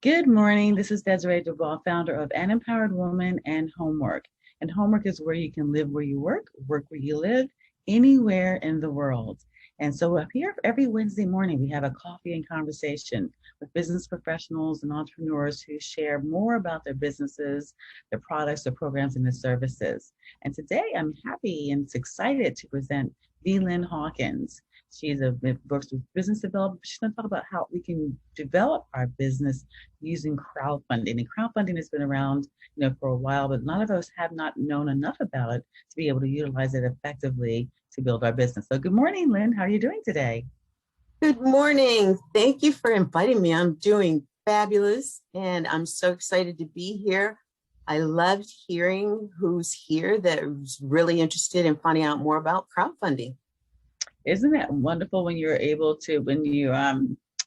Good morning. This is Desiree Duval, founder of An Empowered Woman and Homework. And Homework is where you can live where you work where you live, anywhere in the world. And so up here every Wednesday morning, we have a coffee and conversation with business professionals and entrepreneurs who share more about their businesses, their products, their programs, and their services. And today I'm happy and excited to present Lynn Hawkins. Works with business development. She's going to talk about how we can develop our business using crowdfunding. And crowdfunding has been around, for a while, but a lot of us have not known enough about it to be able to utilize it effectively to build our business. So good morning, Lynn. How are you doing today? Good morning. Thank you for inviting me. I'm doing fabulous, and I'm so excited to be here. I loved hearing who's here that was really interested in finding out more about crowdfunding. Isn't that wonderful when you're able to, when you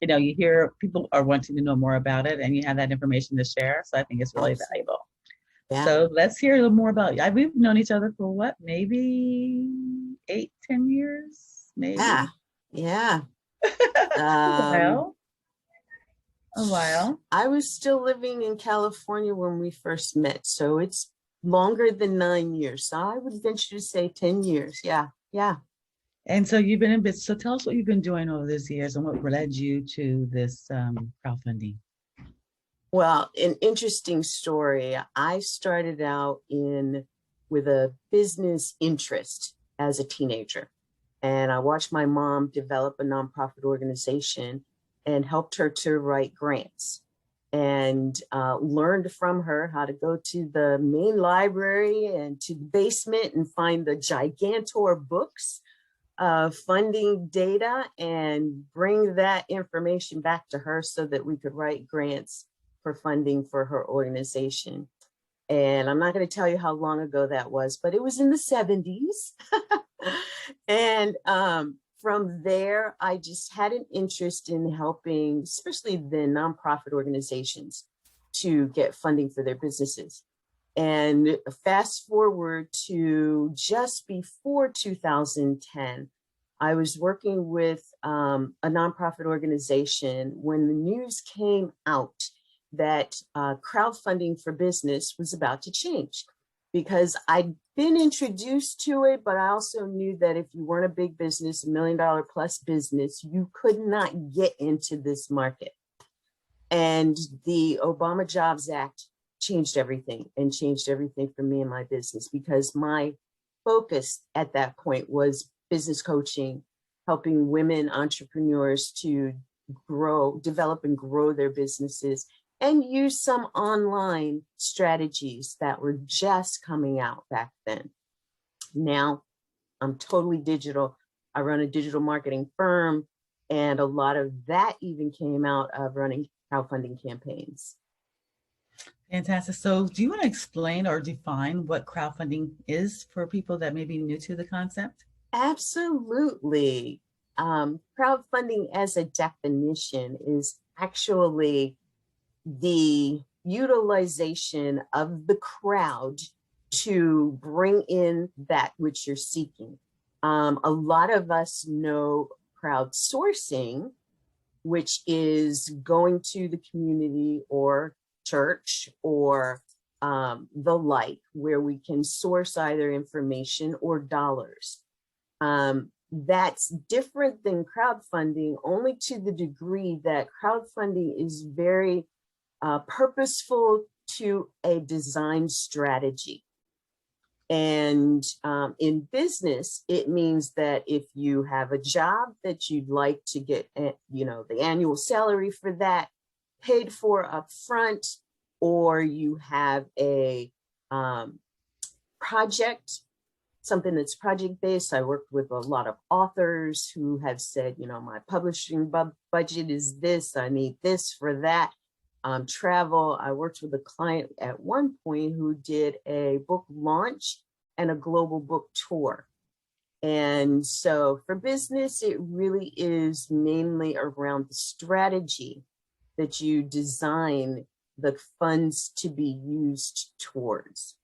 you hear people are wanting to know more about it and you have that information to share. So I think it's really valuable. Yeah. So let's hear a little more about you. We've known each other for what, maybe 8-10 years? Maybe. Yeah. A while. I was still living in California when we first met. So it's longer than 9 years. So I would venture to say 10 years. Yeah. And so you've been in business. So tell us what you've been doing over these years and what led you to this crowdfunding. Well, an interesting story. I started out with a business interest as a teenager. And I watched my mom develop a nonprofit organization and helped her to write grants, and learned from her how to go to the main library and to the basement and find the gigantor books of funding data and bring that information back to her so that we could write grants for funding for her organization. And I'm not going to tell you how long ago that was, but it was in the 70s. And from there, I just had an interest in helping, especially the nonprofit organizations, to get funding for their businesses. And fast forward to just before 2010, I was working with a nonprofit organization when the news came out that crowdfunding for business was about to change, because I'd been introduced to it, but I also knew that if you weren't a big business, $1 million plus business, you could not get into this market. And the Obama Jobs Act changed everything for me and my business, because my focus at that point was business coaching, helping women entrepreneurs to develop and grow their businesses, and use some online strategies that were just coming out back then. Now I'm totally digital. I run a digital marketing firm, and a lot of that even came out of running crowdfunding campaigns. Fantastic. So do you want to explain or define what crowdfunding is for people that may be new to the concept? Absolutely. Crowdfunding as a definition is actually the utilization of the crowd to bring in that which you're seeking. A lot of us know crowdsourcing, which is going to the community or church or the like, where we can source either information or dollars. That's different than crowdfunding, only to the degree that crowdfunding is very purposeful to a design strategy. And in business, it means that if you have a job that you'd like to get, the annual salary for that paid for up front, or you have a project, something that's project-based. I worked with a lot of authors who have said, my publishing budget is this, I need this for that. Travel, I worked with a client at one point who did a book launch and a global book tour. And so for business, it really is mainly around the strategy that you design the funds to be used towards.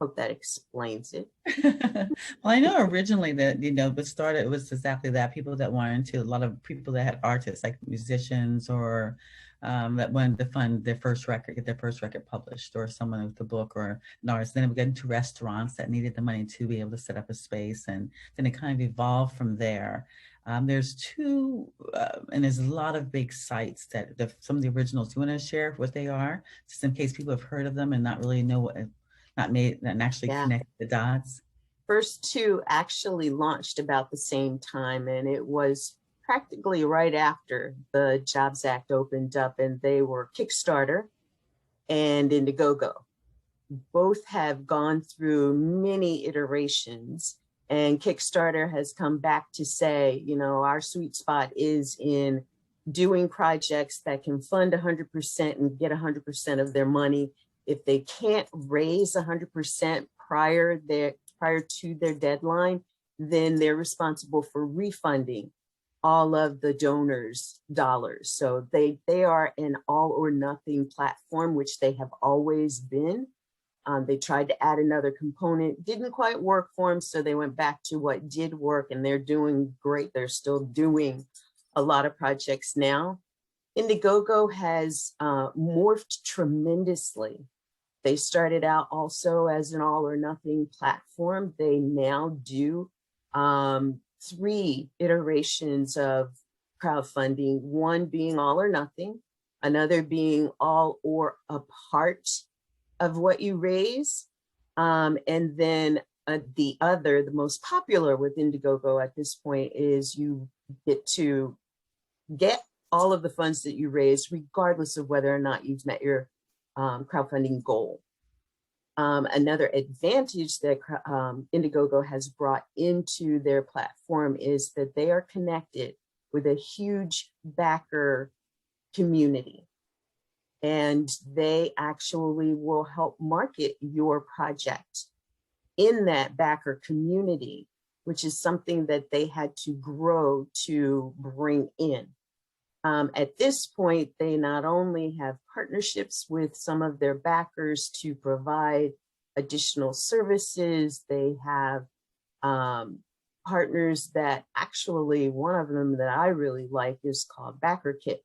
Hope that explains it. Well, I know originally that, but started, it was exactly that. People that wanted to, a lot of people that had artists, like musicians, or that wanted to fund their first record, get their first record published, or someone with a book, or an artist. Then it would get into restaurants that needed the money to be able to set up a space. And then it kind of evolved from there. There's two, and there's a lot of big sites that some of the originals. Do you want to share what they are, just in case people have heard of them and not really know what, not made and actually connect the dots? First two actually launched about the same time, and it was practically right after the Jobs Act opened up, and they were Kickstarter and Indiegogo. Both have gone through many iterations, and Kickstarter has come back to say, our sweet spot is in doing projects that can fund 100% and get 100% of their money. If they can't raise 100% prior to their deadline, then they're responsible for refunding all of the donors' dollars. So they are an all or nothing platform, which they have always been. They tried to add another component, didn't quite work for them, so they went back to what did work, and they're doing great. They're still doing a lot of projects now. Indiegogo has morphed tremendously. They started out also as an all or nothing platform. They now do 3 iterations of crowdfunding, one being all or nothing, another being all or a part of what you raise, and then the most popular with Indiegogo at this point is you get to get all of the funds that you raise, regardless of whether or not you've met your crowdfunding goal. Another advantage that Indiegogo has brought into their platform is that they are connected with a huge backer community, and they actually will help market your project in that backer community, which is something that they had to grow to bring in. At this point, they not only have partnerships with some of their backers to provide additional services, they have partners that actually, one of them that I really like is called Backer Kit.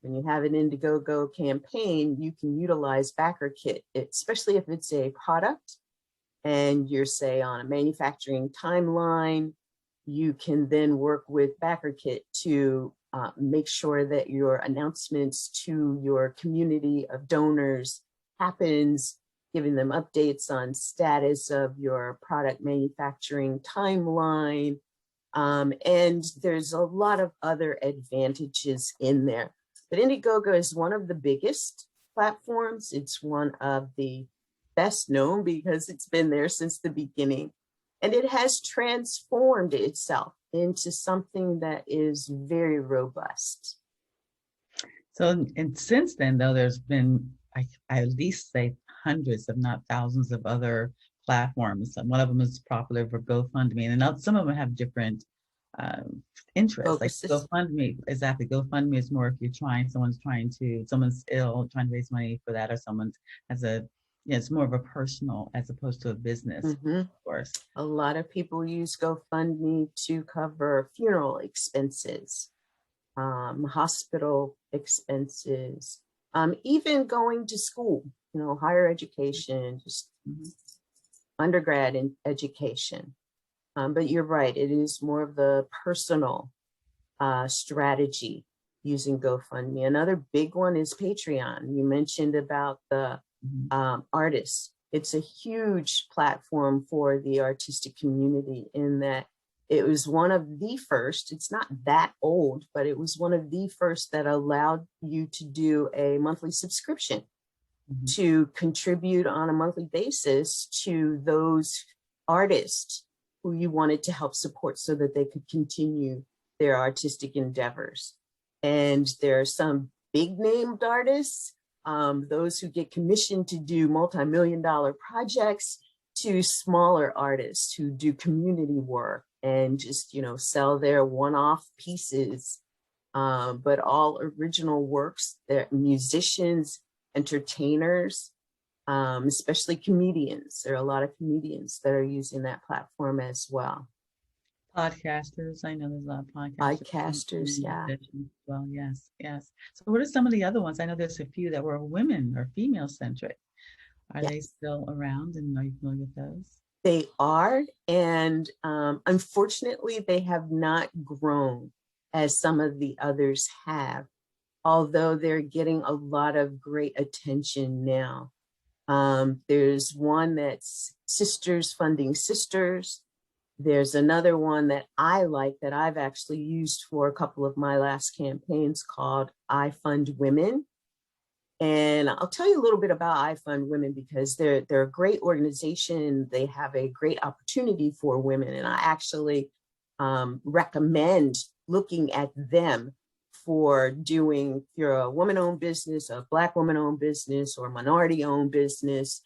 When you have an Indiegogo campaign, you can utilize Backer Kit, especially if it's a product and you're, say, on a manufacturing timeline. You can then work with Backer Kit to make sure that your announcements to your community of donors happens, giving them updates on status of your product manufacturing timeline. And there's a lot of other advantages in there. But Indiegogo is one of the biggest platforms. It's one of the best known because it's been there since the beginning. And it has transformed itself into something that is very robust. So, and since then, though, there's been, I at least say, hundreds, if not thousands, of other platforms. And one of them is popular for GoFundMe, and some of them have different interests. Like GoFundMe, exactly. GoFundMe is more if you're someone's ill, trying to raise money for that, or someone has it's more of a personal as opposed to a business, of course. A lot of people use GoFundMe to cover funeral expenses, hospital expenses, even going to school, higher education, just undergrad education. But you're right, it is more of the personal strategy using GoFundMe. Another big one is Patreon. You mentioned about the artists. It's a huge platform for the artistic community in that it was one of the first, it's not that old, but it was one of the first that allowed you to do a monthly subscription to contribute on a monthly basis to those artists who you wanted to help support so that they could continue their artistic endeavors. And there are some big named artists, those who get commissioned to do multi-million-dollar projects, to smaller artists who do community work and just, sell their one-off pieces, but all original works. They're musicians, entertainers, especially comedians. There are a lot of comedians that are using that platform as well. Podcasters. I know there's a lot of podcasters Podcasters, and yeah. musicians as well. Yes, yes. So what are some of the other ones? I know there's a few that were women or female centric. Are they Yes, still around, and are you familiar with those? they are. And unfortunately, they have not grown as some of the others have, although they're getting a lot of great attention now. There's one that's Sisters Funding Sisters. There's another one that I like that I've actually used for a couple of my last campaigns called I Fund Women. And I'll tell you a little bit about I Fund Women because they're a great organization. They have a great opportunity for women. And I actually recommend looking at them for doing, if you're a woman-owned business, a Black woman-owned business, or minority-owned business,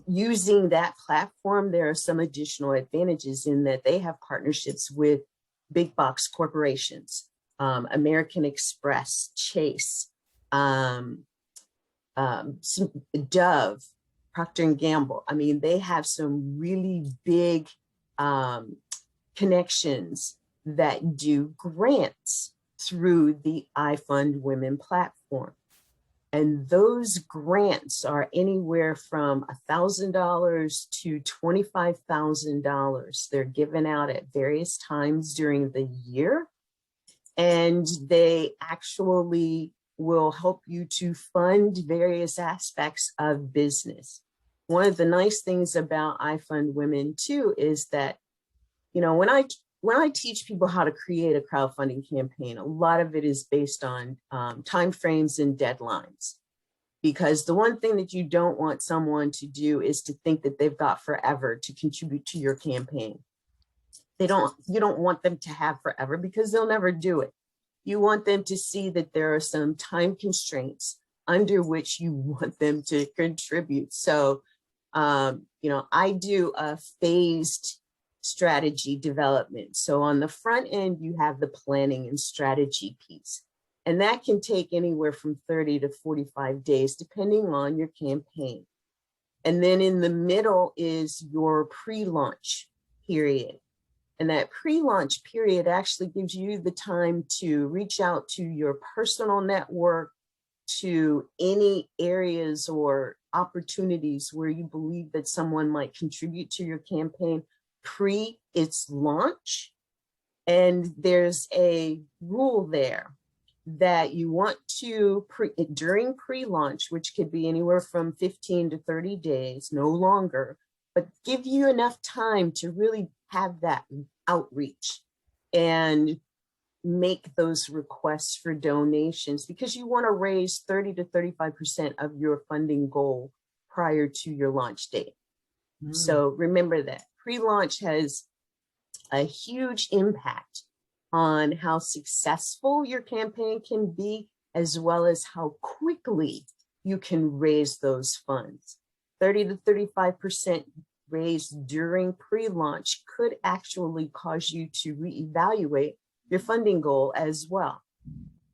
using that platform, there are some additional advantages in that they have partnerships with big box corporations, American Express, Chase, Dove, Procter and Gamble. I mean, they have some really big connections that do grants through the I Fund Women platform. And those grants are anywhere from $1,000 to $25,000. They're given out at various times during the year. And they actually will help you to fund various aspects of business. One of the nice things about I Fund Women too is that, you know, when I teach people how to create a crowdfunding campaign, a lot of it is based on timeframes and deadlines. Because the one thing that you don't want someone to do is to think that they've got forever to contribute to your campaign. You don't want them to have forever because they'll never do it. You want them to see that there are some time constraints under which you want them to contribute. So, you know, I do a phased strategy development. So on the front end, you have the planning and strategy piece. And that can take anywhere from 30 to 45 days, depending on your campaign. And then in the middle is your pre-launch period. And that pre-launch period actually gives you the time to reach out to your personal network, to any areas or opportunities where you believe that someone might contribute to your campaign pre its launch. And there's a rule there that you want to, during pre-launch, which could be anywhere from 15 to 30 days, no longer, but give you enough time to really have that outreach and make those requests for donations, because you want to raise 30 to 35% of your funding goal prior to your launch date. So remember that pre-launch has a huge impact on how successful your campaign can be, as well as how quickly you can raise those funds. 30 to 35% raised during pre-launch could actually cause you to reevaluate your funding goal as well.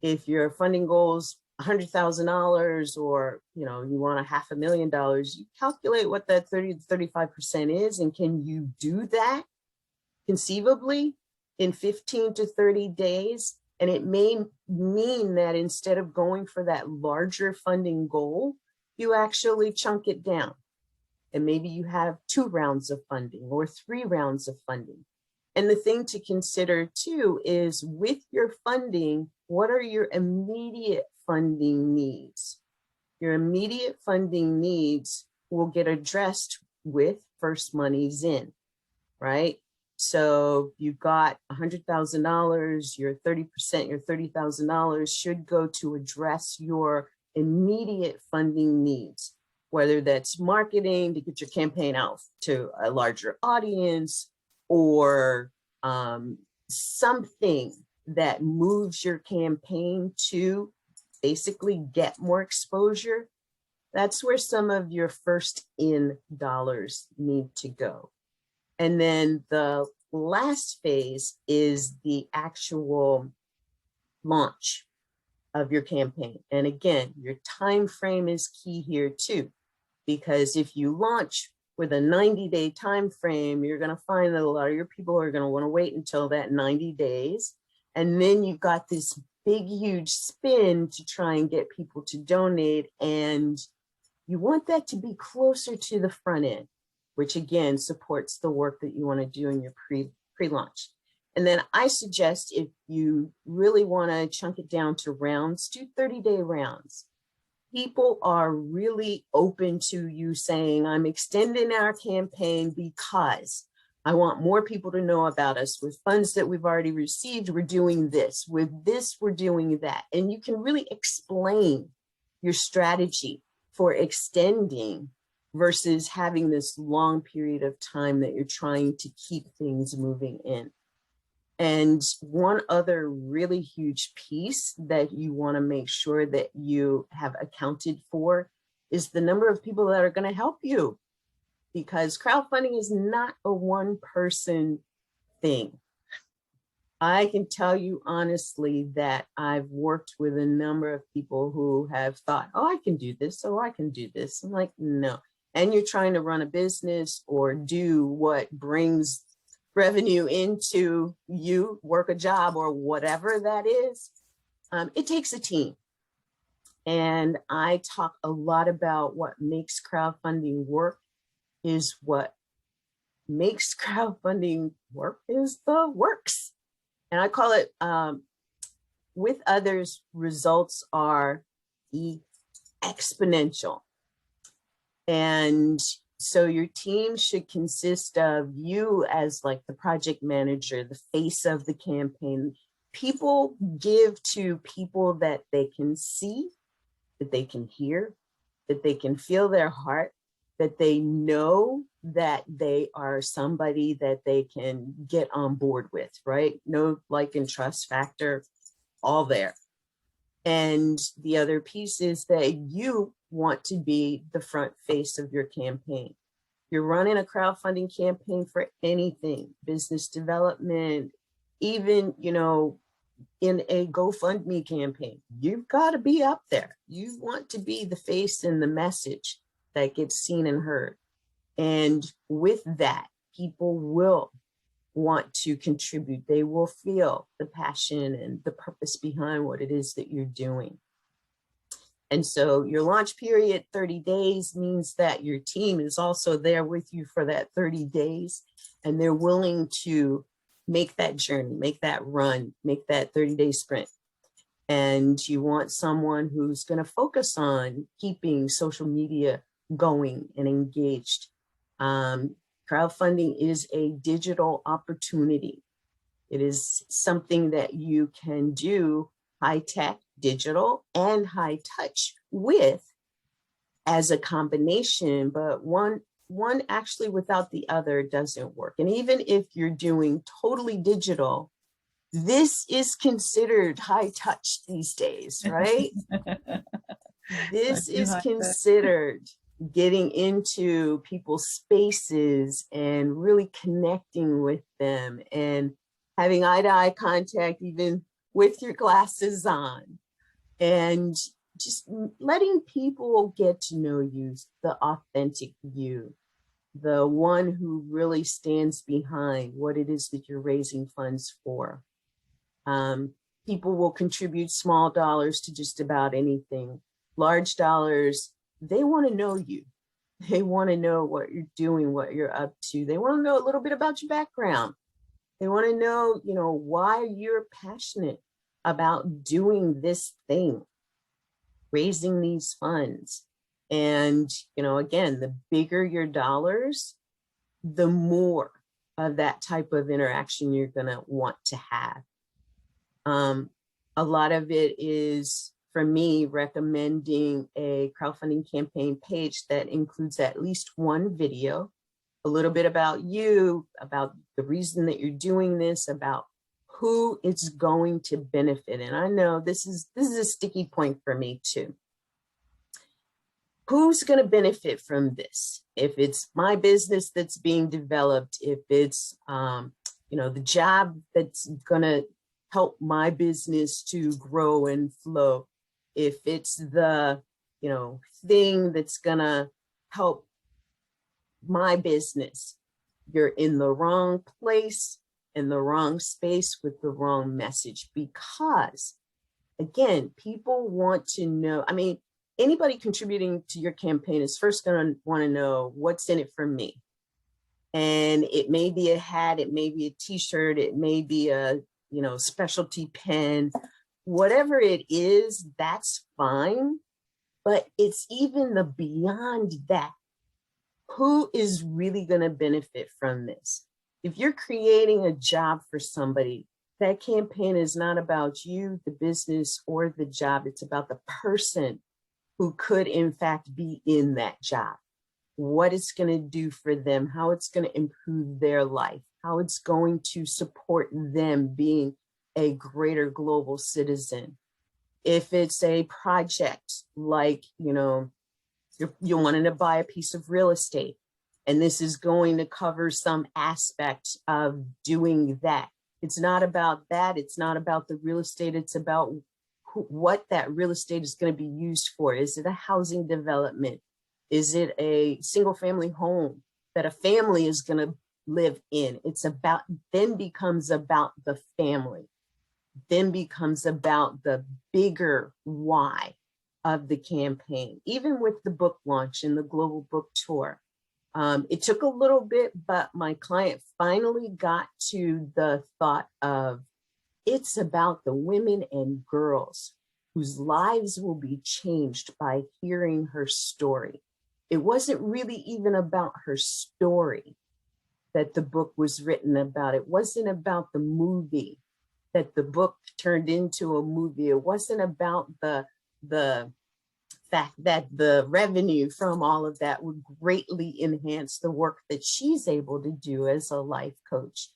If your funding goal is $100,000 or you want $500,000, you calculate what that 30 to 35% is, and can you do that conceivably in 15 to 30 days? And it may mean that instead of going for that larger funding goal, you actually chunk it down. And maybe you have 2 rounds of funding or 3 rounds of funding. And the thing to consider too is, with your funding, what are your immediate funding needs? Your immediate funding needs will get addressed with first monies in, right? So you've got $100,000, your 30%, your $30,000 should go to address your immediate funding needs, whether that's marketing to get your campaign out to a larger audience, or something that moves your campaign to basically get more exposure. That's where some of your first in dollars need to go. And then the last phase is the actual launch of your campaign. And again, your time frame is key here too. because if you launch with a 90-day time frame, you're going to find that a lot of your people are going to want to wait until that 90 days. And then you've got this big, huge spin to try and get people to donate. And you want that to be closer to the front end, which again supports the work that you want to do in your pre-launch. And then I suggest, if you really want to chunk it down to rounds, do 30-day rounds. People are really open to you saying, I'm extending our campaign because I want more people to know about us. With funds that we've already received, we're doing this. With this, we're doing that. And you can really explain your strategy for extending versus having this long period of time that you're trying to keep things moving in. And one other really huge piece that you want to make sure that you have accounted for is the number of people that are going to help you, because crowdfunding is not a one-person thing. I can tell you honestly that I've worked with a number of people who have thought, oh, I can do this, oh, I can do this. I'm like, no. And you're trying to run a business or do what brings revenue into you, work a job or whatever that is. It takes a team. And I talk a lot about what makes crowdfunding work is what makes crowdfunding work is the WORX. And I call it, with others, results are exponential. And so your team should consist of you as like the project manager, the face of the campaign. People give to people that they can see, that they can hear, that they can feel their heart, that they know that they are somebody that they can get on board with, right? No, like, and trust factor, all there. And the other piece is that you want to be the front face of your campaign. You're running a crowdfunding campaign for anything, business development, even, you know, in a GoFundMe campaign, you've got to be up there. You want to be the face and the message that gets seen and heard. And with that, people will want to contribute. They will feel the passion and the purpose behind what it is that you're doing. And so your launch period, 30 days, means that your team is also there with you for that 30 days, and they're willing to make that journey, make that run, make that 30-day sprint. And you want someone who's going to focus on keeping social media going and engaged. Crowdfunding is a digital opportunity. It is something that you can do high tech, digital, and high touch with as a combination, but one actually without the other doesn't work. And even if you're doing totally digital, this is considered high touch these days, right? This is considered getting into people's spaces and really connecting with them and having eye-to-eye contact even with your glasses on, and just letting people get to know you, the authentic you, the one who really stands behind what it is that you're raising funds for. People will contribute small dollars to just about anything. Large dollars, they want to know you. They want to know what you're doing, what you're up to. They want to know a little bit about your background. They want to know, you know, why you're passionate about doing this thing, raising these funds. And, you know, again, the bigger your dollars, the more of that type of interaction you're going to want to have. A lot of it is, for me, recommending a crowdfunding campaign page that includes at least one video, a little bit about you, about the reason that you're doing this, about who it's going to benefit. And I know this is a sticky point for me too. Who's going to benefit from this? If it's my business that's being developed, if it's you know, the job that's going to help my business to grow and flow, if it's the, you know, thing that's going to help my business. You're in the wrong place, in the wrong space with the wrong message, because again, people want to know. I mean, anybody contributing to your campaign is first going to want to know what's in it for me. And it may be a hat, it may be a t-shirt, it may be a, specialty pen, whatever it is, that's fine. But it's even the beyond that. Who is really going to benefit from this? If you're creating a job for somebody, that campaign is not about you, the business, or the job. It's about the person who could, in fact, be in that job. What it's going to do for them, how it's going to improve their life, how it's going to support them being a greater global citizen. If it's a project like, you're wanting to buy a piece of real estate, and this is going to cover some aspect of doing that. It's not about that. It's not about the real estate. It's about what that real estate is going to be used for. Is it a housing development? Is it a single family home that a family is going to live in? It's about, then becomes about the family, then becomes about the bigger why of the campaign. Even with the book launch and the global book tour, it took a little bit, but my client finally got to the thought of, it's about the women and girls whose lives will be changed by hearing her story. It wasn't really even about her story that the book was written about. It wasn't about the movie that the book turned into a movie. It wasn't about the fact that the revenue from all of that would greatly enhance the work that she's able to do as a life coach.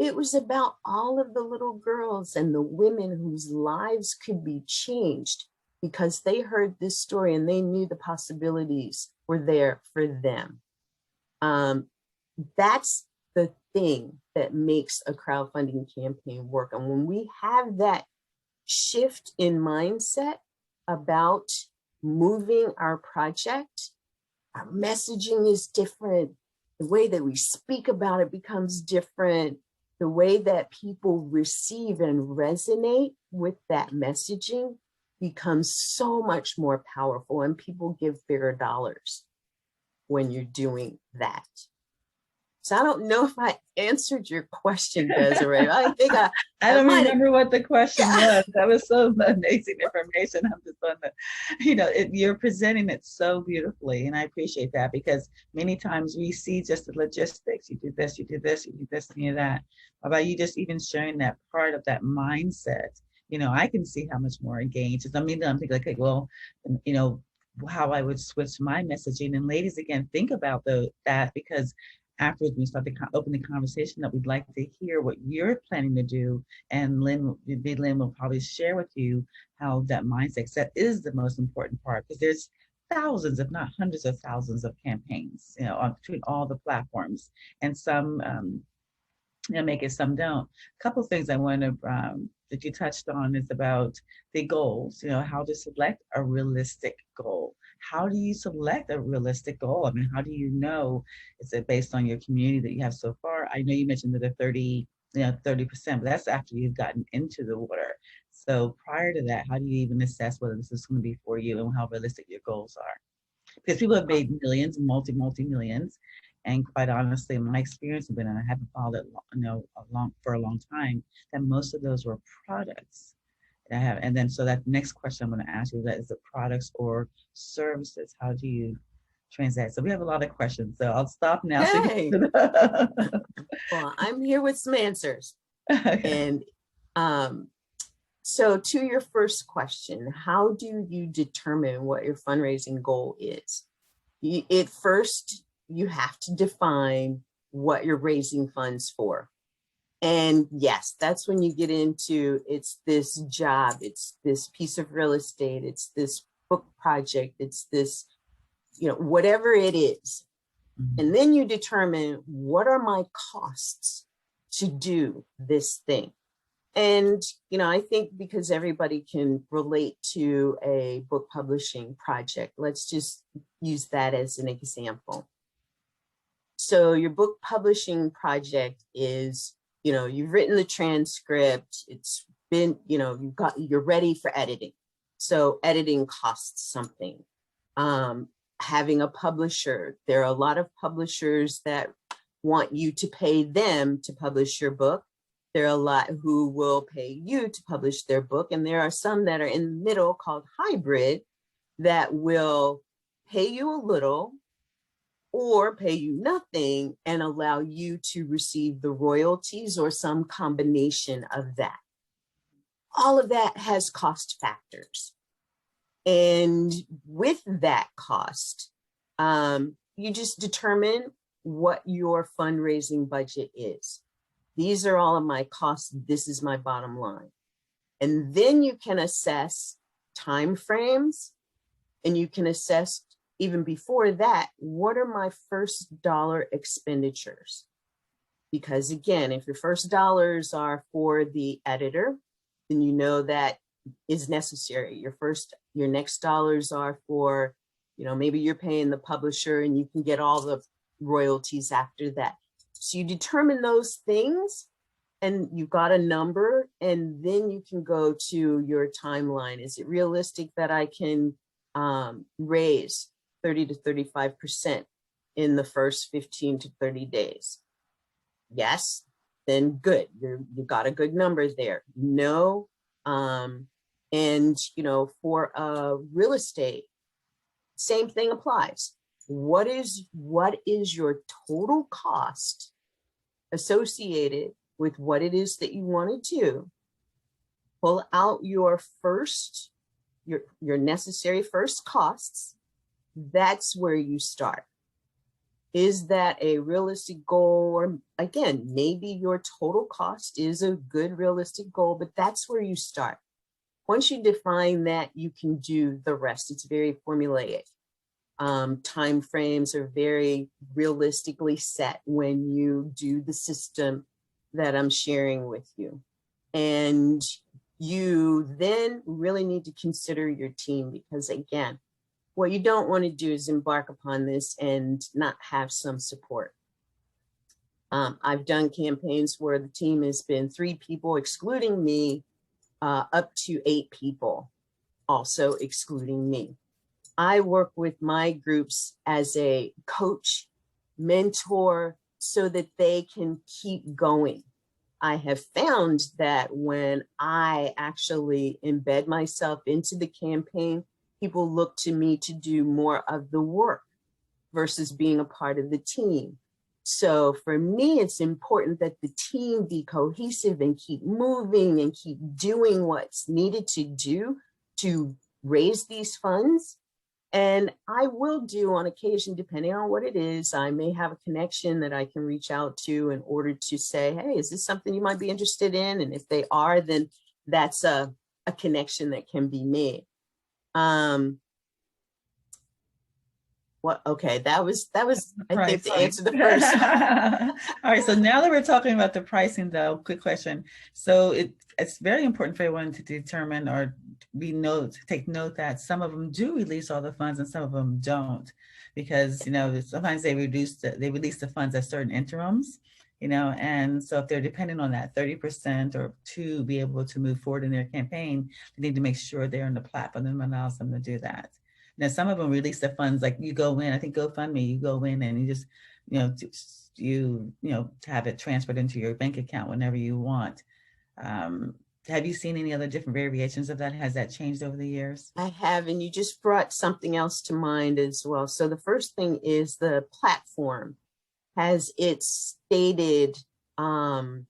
It was about all of the little girls and the women whose lives could be changed because they heard this story and they knew the possibilities were there for them. That's the thing that makes a crowdfunding campaign work. And when we have that shift in mindset about moving our project, our messaging is different. The way that we speak about it becomes different. The way that people receive and resonate with that messaging becomes so much more powerful, and people give bigger dollars when you're doing that. So I don't know if I answered your question, Desiree. I think I don't might remember what the question was. That was so amazing information. I'm just on the, you're presenting it so beautifully, and I appreciate that, because many times we see just the logistics. You do this, you do this, you do this, and you do that. How about you just even sharing that part of that mindset? I can see how much more engaged. I'm thinking like, okay, well, how I would switch my messaging. And ladies, again, think about that, because afterwards we start to open the conversation up, we'd like to hear what you're planning to do. And Lynn will probably share with you how that mindset set is the most important part, because there's thousands, if not hundreds of thousands of campaigns, between all the platforms, and some make it, some don't. A couple of things I want to that you touched on is about the goals, how to select a realistic goal. How do you select a realistic goal? I mean, how do you know? Is it based on your community that you have so far? I know you mentioned that the 30%, but that's after you've gotten into the water. So prior to that, how do you even assess whether this is going to be for you and how realistic your goals are? Because people have made millions, multi-millions. And quite honestly, in my experience has been, and I haven't followed it for a long time, that most of those were products. And then so that next question I'm going to ask you, that is the products or services. How do you transact? So we have a lot of questions. So I'll stop now. Hey. Well, I'm here with some answers. Okay. And so to your first question, how do you determine what your fundraising goal is? First, you have to define what you're raising funds for. And yes, that's when you get into, it's this job, it's this piece of real estate, it's this book project, it's this, whatever it is. Mm-hmm. And then you determine, what are my costs to do this thing? And, I think because everybody can relate to a book publishing project, let's just use that as an example. So your book publishing project is, you've written the transcript, it's been, you're ready for editing. So editing costs something. Having a publisher, there are a lot of publishers that want you to pay them to publish your book. There are a lot who will pay you to publish their book. And there are some that are in the middle called hybrid that will pay you a little or pay you nothing and allow you to receive the royalties or some combination of that. All of that has cost factors. And with that cost, you just determine what your fundraising budget is. These are all of my costs. This is my bottom line. And then you can assess time frames, and you can assess even before that, what are my first dollar expenditures? Because again, if your first dollars are for the editor, then you know that is necessary. Your next dollars are for, maybe you're paying the publisher and you can get all the royalties after that. So you determine those things and you've got a number, and then you can go to your timeline. Is it realistic that I can raise 30 to 35% in the first 15 to 30 days? Yes, then good. You got a good number there. No. And, for real estate, same thing applies. What is your total cost associated with what it is that you want to do? Pull out your necessary first costs. That's where you start. Is that a realistic goal? Or again, maybe your total cost is a good realistic goal, but that's where you start. Once you define that, you can do the rest. It's very formulaic. Time frames are very realistically set when you do the system that I'm sharing with you. And you then really need to consider your team, because again, what you don't want to do is embark upon this and not have some support. I've done campaigns where the team has been 3 people, excluding me, up to 8 people, also excluding me. I work with my groups as a coach, mentor, so that they can keep going. I have found that when I actually embed myself into the campaign, people look to me to do more of the work versus being a part of the team. So for me, it's important that the team be cohesive and keep moving and keep doing what's needed to do to raise these funds. And I will do on occasion, depending on what it is, I may have a connection that I can reach out to in order to say, hey, is this something you might be interested in? And if they are, then that's a connection that can be made. Okay, that was I think the answer to the first. All right, so now that we're talking about the pricing though, quick question. So it's very important for everyone to determine or take note that some of them do release all the funds and some of them don't, because sometimes they release the funds at certain interims, and so if they're dependent on that 30% or to be able to move forward in their campaign, they need to make sure they're in the platform that allows them to do that. Now, some of them release the funds, like you go in, I think GoFundMe, you go in and you just, have it transferred into your bank account whenever you want. Have you seen any other different variations of that? Has that changed over the years? I have, and you just brought something else to mind as well. So the first thing is the platform has its stated time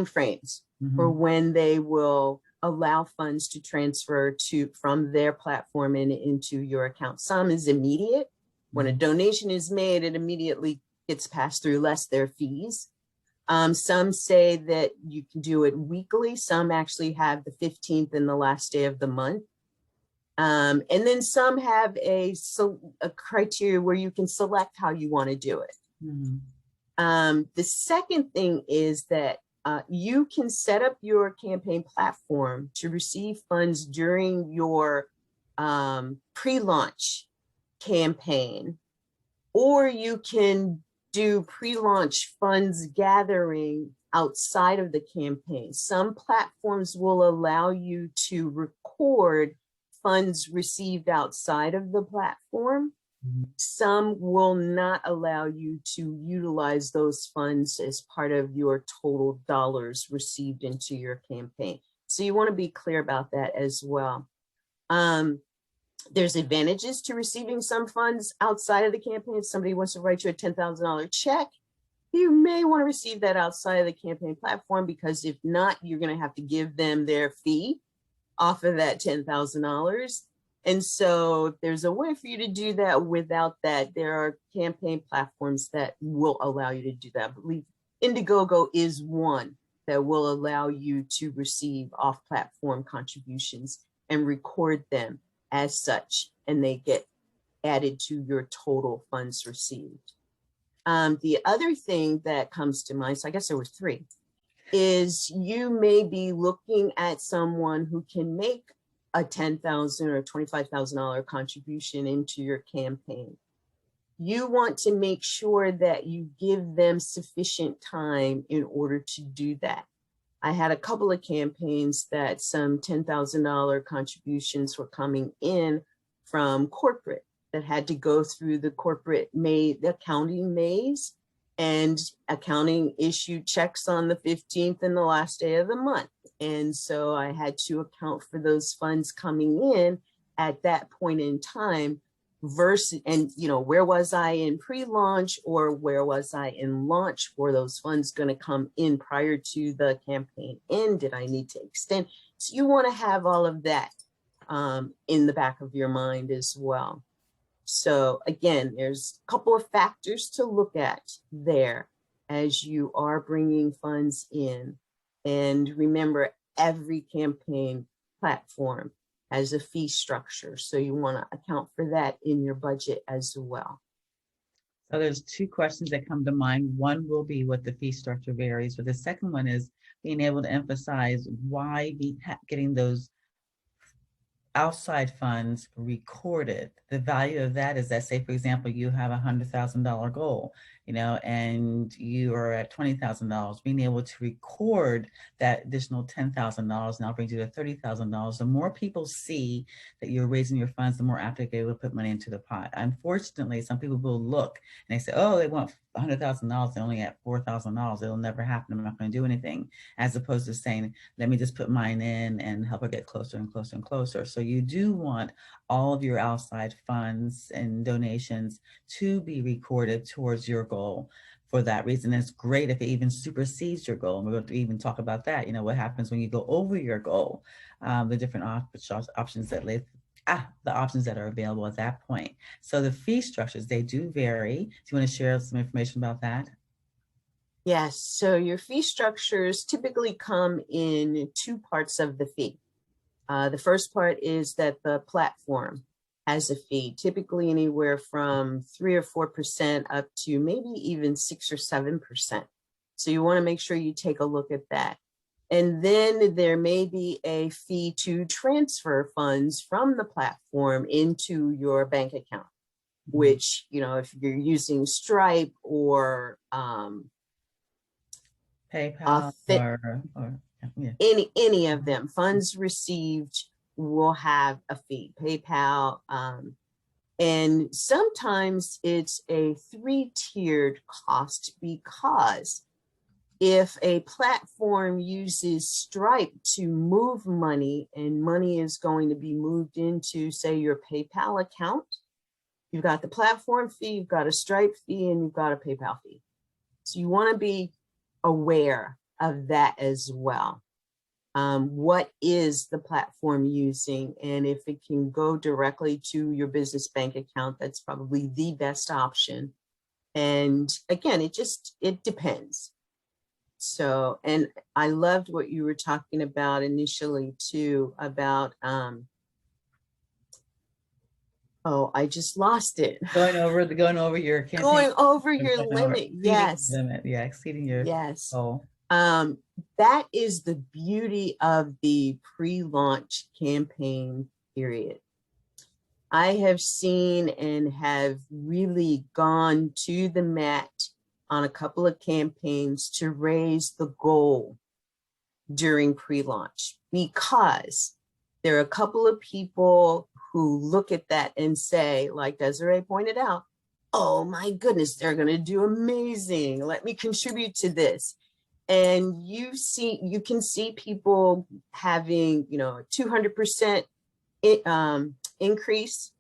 frames for when they will allow funds to transfer from their platform and into your account. Some is immediate. When a donation is made, it immediately gets passed through, less their fees. Some say that you can do it weekly. Some actually have the 15th and the last day of the month. And then some have a criteria where you can select how you want to do it. The second thing is that you can set up your campaign platform to receive funds during your pre-launch campaign, or you can do pre-launch funds gathering outside of the campaign. Some platforms will allow you to record funds received outside of the platform. Some will not allow you to utilize those funds as part of your total dollars received into your campaign. So you want to be clear about that as well. There's advantages to receiving some funds outside of the campaign. If somebody wants to write you a $10,000 check, you may want to receive that outside of the campaign platform, because if not, you're going to have to give them their fee off of that $10,000. And so if there's a way for you to do that without that, there are campaign platforms that will allow you to do that. I believe Indiegogo is one that will allow you to receive off-platform contributions and record them as such, and they get added to your total funds received. The other thing that comes to mind, so I guess there were three, is you may be looking at someone who can make a $10,000 or $25,000 contribution into your campaign. You want to make sure that you give them sufficient time in order to do that. I had a couple of campaigns that some $10,000 contributions were coming in from corporate that had to go through the corporate the accounting maze, and accounting issued checks on the 15th and the last day of the month. And so I had to account for those funds coming in at that point in time versus, and where was I in pre-launch, or where was I in launch? Were those funds going to come in prior to the campaign end? Did I need to extend? So you want to have all of that in the back of your mind as well. So again, there's a couple of factors to look at there as you are bringing funds in. And remember, every campaign platform has a fee structure. So you want to account for that in your budget as well. So there's two questions that come to mind. One will be what the fee structure varies, but the second one is being able to emphasize why getting those outside funds recorded. The value of that is that, say, for example, you have a $100,000 goal, and you are at $20,000, being able to record that additional $10,000 now brings you to $30,000. The more people see that you're raising your funds, the more apt they will put money into the pot. Unfortunately, some people will look and they say, oh, they want $100,000, they only at $4,000. It'll never happen. I'm not going to do anything. As opposed to saying, let me just put mine in and help her get closer and closer and closer. So you do want all of your outside funds and donations to be recorded towards your goal. For that reason, it's great if it even supersedes your goal. And we're going to even talk about that. What happens when you go over your goal, the different options that the options that are available at that point. So the fee structures, they do vary. Do you want to share some information about that? Yes, so your fee structures typically come in two parts of the fee. The first part is that the platform has a fee, typically anywhere from 3 or 4% up to maybe even 6 or 7%. So you want to make sure you take a look at that. And then there may be a fee to transfer funds from the platform into your bank account, which, if you're using Stripe or PayPal or yeah. any of them, funds received will have a fee. PayPal, and sometimes it's a 3-tiered cost, because if a platform uses Stripe to move money, and money is going to be moved into, say, your PayPal account, you've got the platform fee, you've got a Stripe fee, and you've got a PayPal fee. So you want to be aware of that as well. What is the platform using? And if it can go directly to your business bank account, that's probably the best option. And again, it depends. So, and I loved what you were talking about initially too, about, oh, I just lost it. Going over your campaign. Going over your limit. Yes. Limit. Yeah, exceeding your yes. goal. That is the beauty of the pre-launch campaign period. I have seen and have really gone to the mat on a couple of campaigns to raise the goal during pre-launch, because there are a couple of people who look at that and say, like Desiree pointed out, oh my goodness, they're going to do amazing. Let me contribute to this. And you can see people having, you know, a 200% increase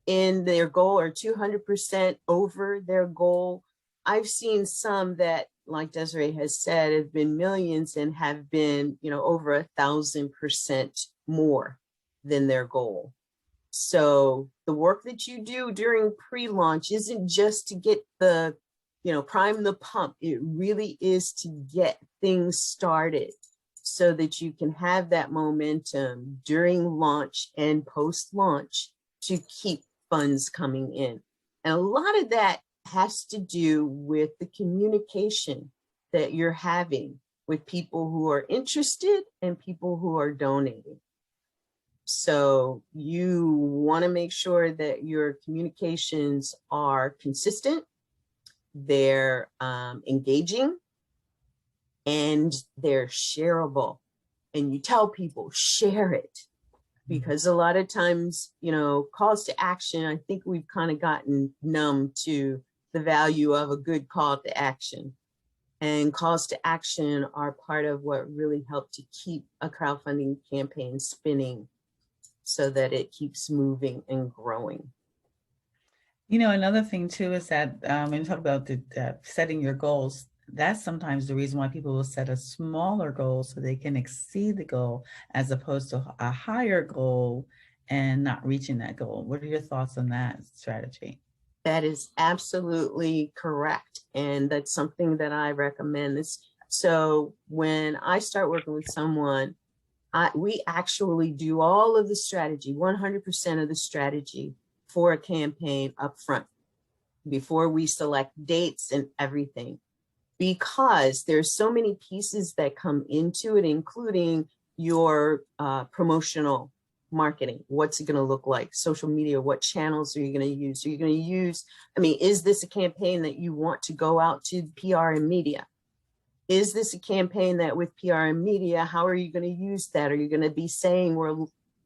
in their goal, or 200% over their goal. I've seen some that, like Desiree has said, have been millions and have been, you know, over 1,000% more than their goal. So the work that you do during pre-launch isn't just to get the, you know, prime the pump. It really is to get things started so that you can have that momentum during launch and post-launch to keep funds coming in. And a lot of that has to do with the communication that you're having with people who are interested and people who are donating. So you want to make sure that your communications are consistent, they're engaging, and they're shareable. And you tell people, share it. Because a lot of times, you know, calls to action, I think we've kind of gotten numb to the value of a good call to action. And calls to action are part of what really help to keep a crowdfunding campaign spinning so that it keeps moving and growing. You know, another thing too is that when you talk about setting your goals, that's sometimes the reason why people will set a smaller goal so they can exceed the goal, as opposed to a higher goal and not reaching that goal. What are your thoughts on that strategy? That is absolutely correct. And that's something that I recommend. So when I start working with someone, we actually do all of the strategy, 100% of the strategy for a campaign up front before we select dates and everything, because there's so many pieces that come into it, including your promotional marketing. What's it going to look like? Social media, what channels are you going to use? Are you going to use, I mean, is this a campaign that you want to go out to PR and media? Is this a campaign that with PR and media, how are you going to use that? Are you going to be saying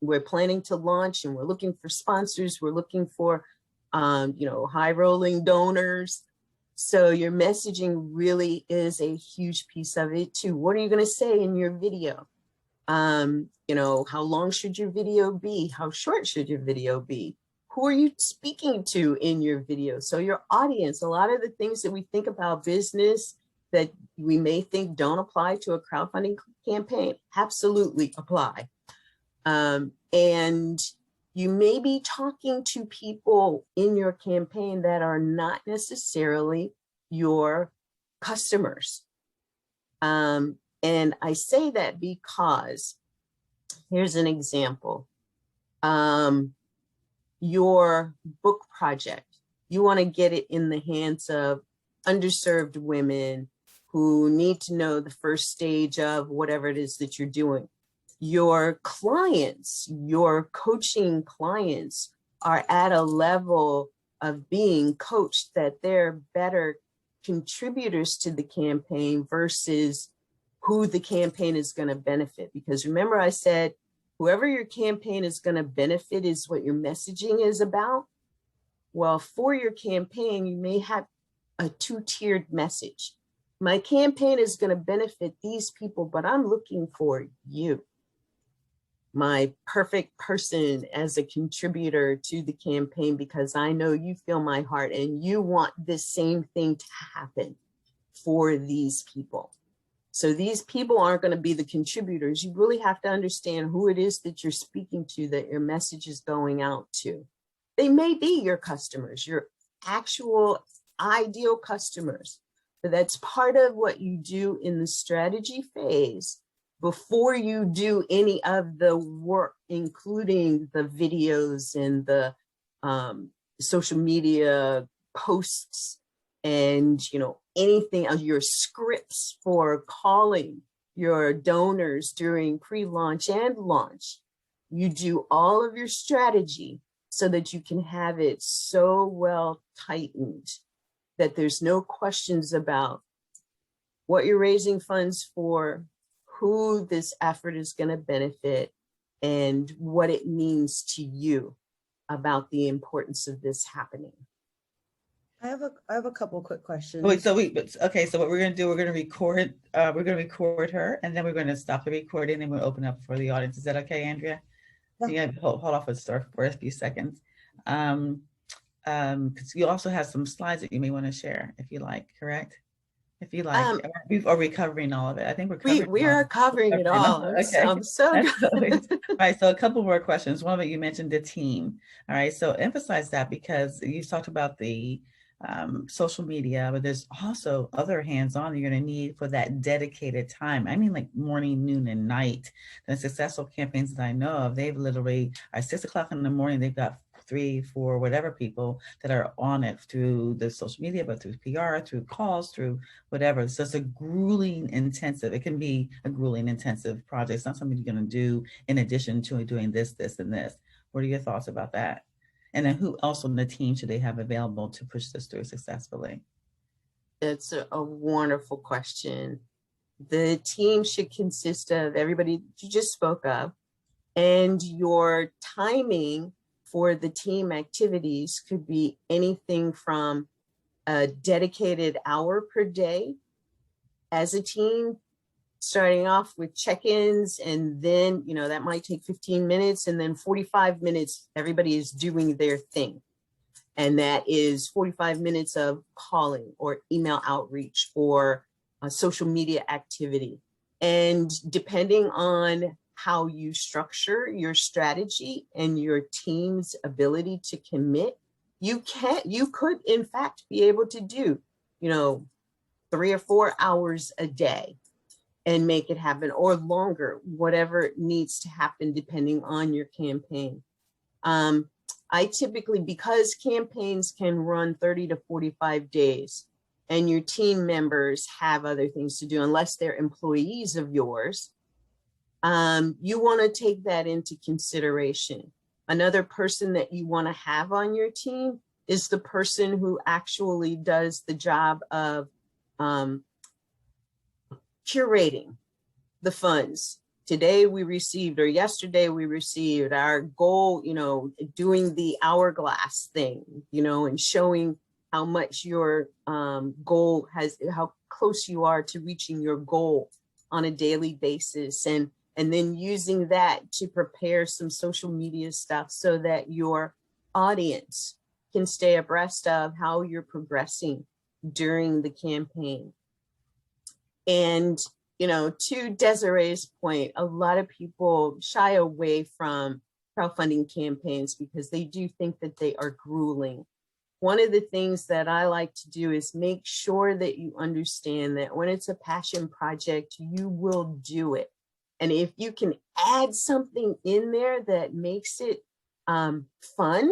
we're planning to launch and we're looking for sponsors, we're looking for you know, high rolling donors? So your messaging really is a huge piece of it too. What are you going to say in your video? You know, how long should your video be? How short should your video be? Who are you speaking to in your video? So your audience, a lot of the things that we think about business that we may think don't apply to a crowdfunding campaign absolutely apply. And you may be talking to people in your campaign that are not necessarily your customers. And I say that because here's an example. Your book project, you want to get it in the hands of underserved women who need to know the first stage of whatever it is that you're doing. Your clients, your coaching clients are at a level of being coached that they're better contributors to the campaign versus who the campaign is going to benefit. Because remember I said, whoever your campaign is going to benefit is what your messaging is about. Well, for your campaign, you may have a two-tiered message. My campaign is going to benefit these people, but I'm looking for you, my perfect person, as a contributor to the campaign, because I know you feel my heart and you want this same thing to happen for these people. So these people aren't going to be the contributors. You really have to understand who it is that you're speaking to, that your message is going out to. They may be your customers, your actual ideal customers, but that's part of what you do in the strategy phase before you do any of the work, including the videos and the social media posts and, anything of your scripts for calling your donors during pre-launch and launch. You do all of your strategy so that you can have it so well tightened that there's no questions about what you're raising funds for, who this effort is going to benefit, and what it means to you about the importance of this happening. I have a couple quick questions. Wait, okay, so what we're gonna do, we're gonna record her, and then we're gonna stop the recording and we'll open up for the audience. Is that okay, Andrea? Yeah. Hold off with start for a few seconds. Because you also have some slides that you may want to share if you like, correct? If you like, or we're covering all of it. I think we are covering it all. Okay. I'm so good. All right, so a couple more questions. One of it, you mentioned the team. All right, so emphasize that because you talked about the social media, but there's also other hands-on you're going to need for that dedicated time. I mean, like morning, noon, and night. The successful campaigns that I know of, they've literally at 6 o'clock in the morning, they've got 3, 4, whatever people that are on it through the social media, but through PR, through calls, through whatever. So it's a grueling intensive. It can be a grueling intensive project. It's not something you're going to do in addition to doing this, this, and this. What are your thoughts about that? And then who else on the team should they have available to push this through successfully? It's a wonderful question. The team should consist of everybody you just spoke of, and your timing for the team activities could be anything from a dedicated hour per day as a team, starting off with check-ins, and then, that might take 15 minutes, and then 45 minutes, everybody is doing their thing. And that is 45 minutes of calling or email outreach or social media activity. And depending on how you structure your strategy and your team's ability to commit, you could in fact be able to do, 3 or 4 hours a day and make it happen, or longer, whatever needs to happen depending on your campaign. I typically, because campaigns can run 30 to 45 days and your team members have other things to do, unless they're employees of yours, you want to take that into consideration. Another person that you want to have on your team is the person who actually does the job of curating the funds. Today we received, or yesterday we received our goal, doing the hourglass thing, and showing how much your goal has, how close you are to reaching your goal on a daily basis. And then using that to prepare some social media stuff so that your audience can stay abreast of how you're progressing during the campaign. And, to Desiree's point, a lot of people shy away from crowdfunding campaigns because they do think that they are grueling. One of the things that I like to do is make sure that you understand that when it's a passion project, you will do it. And if you can add something in there that makes it fun,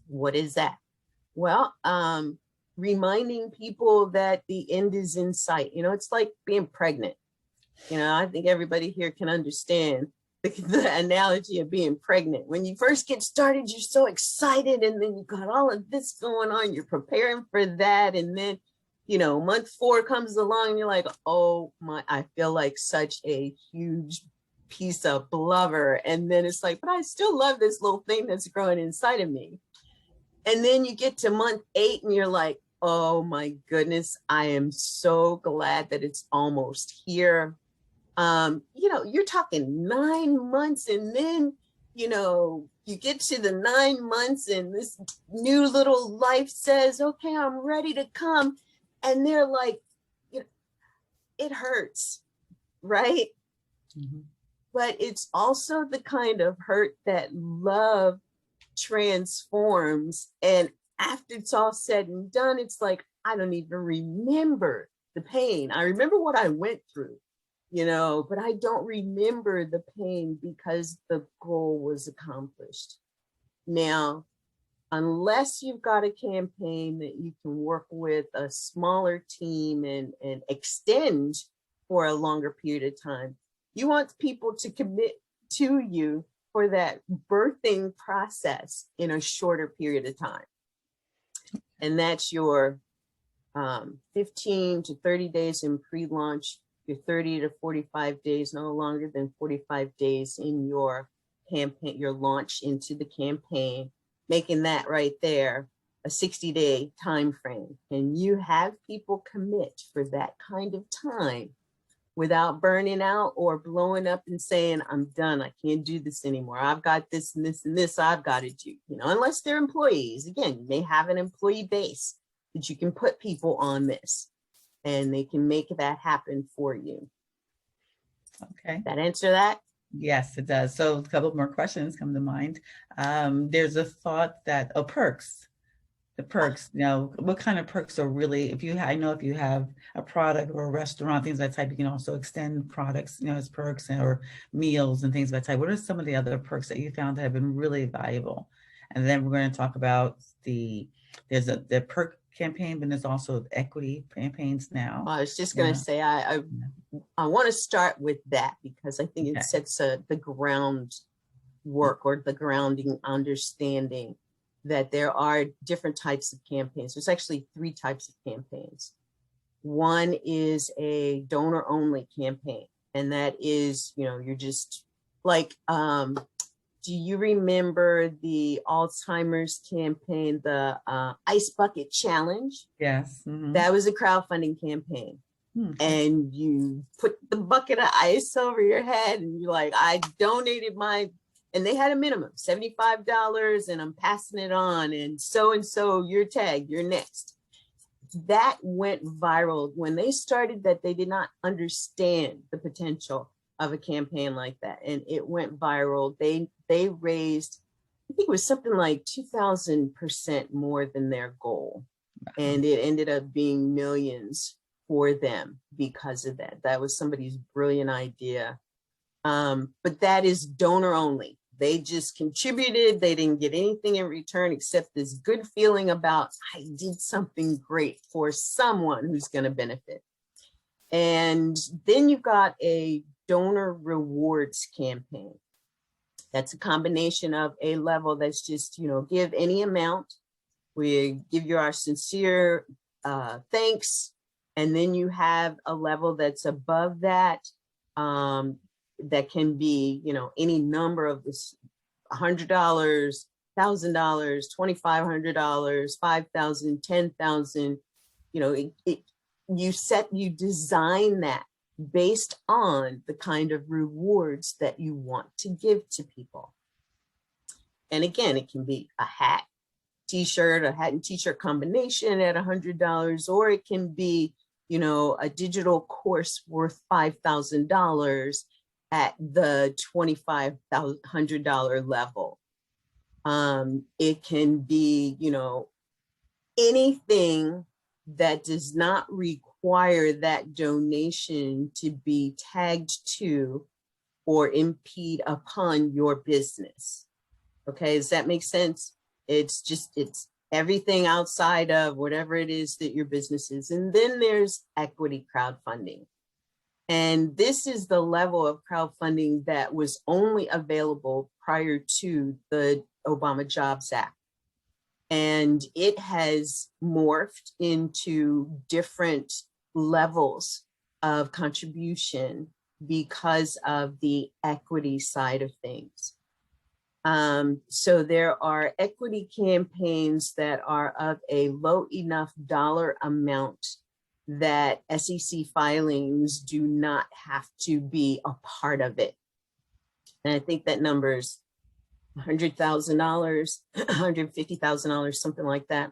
what is that? Well, reminding people that the end is in sight. It's like being pregnant. I think everybody here can understand the analogy of being pregnant. When you first get started, you're so excited, and then you got all of this going on. You're preparing for that. And then, month 4 comes along and you're like, oh my, I feel like such a huge piece of blubber. And then it's like, but I still love this little thing that's growing inside of me. And then you get to month 8 and you're like, oh my goodness, I am so glad that it's almost here. You're talking 9 months, and then, you get to the 9 months and this new little life says, okay, I'm ready to come. And they're like, it hurts, right? Mm-hmm. But it's also the kind of hurt that love transforms. And after it's all said and done, it's like, I don't even remember the pain. I remember what I went through, but I don't remember the pain because the goal was accomplished. Now, unless you've got a campaign that you can work with a smaller team and extend for a longer period of time, you want people to commit to you for that birthing process in a shorter period of time. And that's your 15 to 30 days in pre-launch, your 30 to 45 days, no longer than 45 days in your campaign, your launch into the campaign, making that right there a 60-day time frame. And you have people commit for that kind of time without burning out or blowing up and saying, I'm done, I can't do this anymore. I've got this and this and this I've got to do, you know, unless they're employees. Again, you may have an employee base that you can put people on this and they can make that happen for you. Okay. That answer that? Yes, it does. So a couple more questions come to mind. There's a thought that, perks. The perks, you know, what kind of perks are really, if you, I know if you have a product or a restaurant, things of that type, you can also extend products, you know, as perks or meals and things of that type. What are some of the other perks that you found that have been really valuable? And then we're going to talk about the perk campaign, but there's also equity campaigns now. I was just going to say, I want to start with that because I think it sets the groundwork or the grounding understanding that there are different types of campaigns. There's actually 3 types of campaigns. One is a donor only campaign. And that is, you know, you're just like, do you remember the Alzheimer's campaign, the Ice Bucket Challenge? Yes. Mm-hmm. That was a crowdfunding campaign. And you put the bucket of ice over your head and you're like, I donated my, and they had a minimum, $75, and I'm passing it on. And so, your tag, you're next. That went viral. When they started that, they did not understand the potential of a campaign like that. And it went viral. They raised, I think it was something like 2,000% more than their goal. And it ended up being millions for them because of that. That was somebody's brilliant idea. But that is donor only. They just contributed. They didn't get anything in return except this good feeling about, I did something great for someone who's going to benefit. And then you've got a donor rewards campaign. That's a combination of a level that's just, you know, give any amount. We give you our sincere thanks. And then you have a level that's above that. That can be, you know, any number of this $100, $1,000, $2,500, $5,000, $10,000. You know, you design that based on the kind of rewards that you want to give to people. And again, it can be a hat, t-shirt, a hat and t-shirt combination at $100, or it can be, you know, a digital course worth $5,000 at the $2,500 level. It can be, you know, anything that does not require that donation to be tagged to or impede upon your business. Okay, does that make sense? It's everything outside of whatever it is that your business is. And then there's equity crowdfunding. And this is the level of crowdfunding that was only available prior to the Obama Jobs Act. And it has morphed into different levels of contribution because of the equity side of things. So there are equity campaigns that are of a low enough dollar amount that SEC filings do not have to be a part of it. And I think that number is $100,000, $150,000, something like that.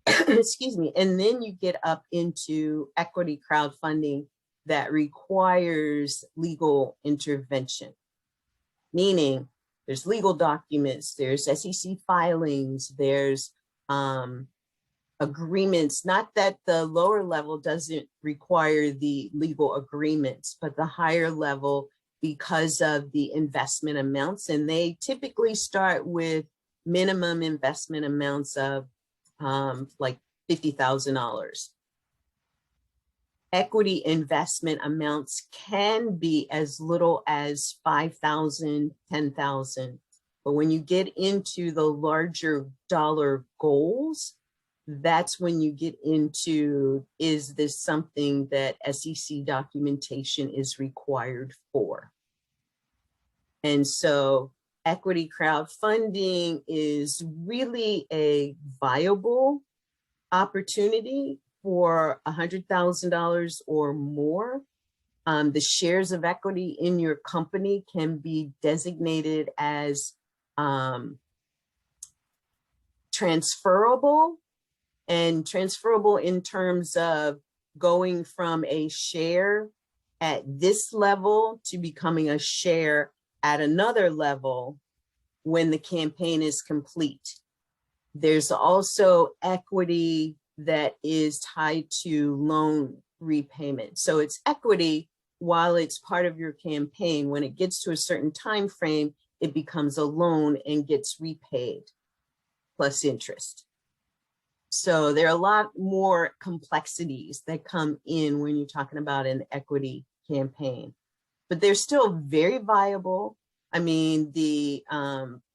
Excuse me. And then you get up into equity crowdfunding that requires legal intervention, meaning there's legal documents, there's SEC filings, there's agreements. Not that the lower level doesn't require the legal agreements, but the higher level because of the investment amounts. And they typically start with minimum investment amounts of like $50,000. Equity investment amounts can be as little as 5,000, 10,000. But when you get into the larger dollar goals, that's when you get into, is this something that SEC documentation is required for? And so equity crowdfunding is really a viable opportunity for $100,000 or more. The shares of equity in your company can be designated as transferable, and transferable in terms of going from a share at this level to becoming a share at another level when the campaign is complete. There's also equity that is tied to loan repayment. So it's equity while it's part of your campaign. When it gets to a certain time frame, it becomes a loan and gets repaid plus interest. So there are a lot more complexities that come in when you're talking about an equity campaign, but they're still very viable. I mean, the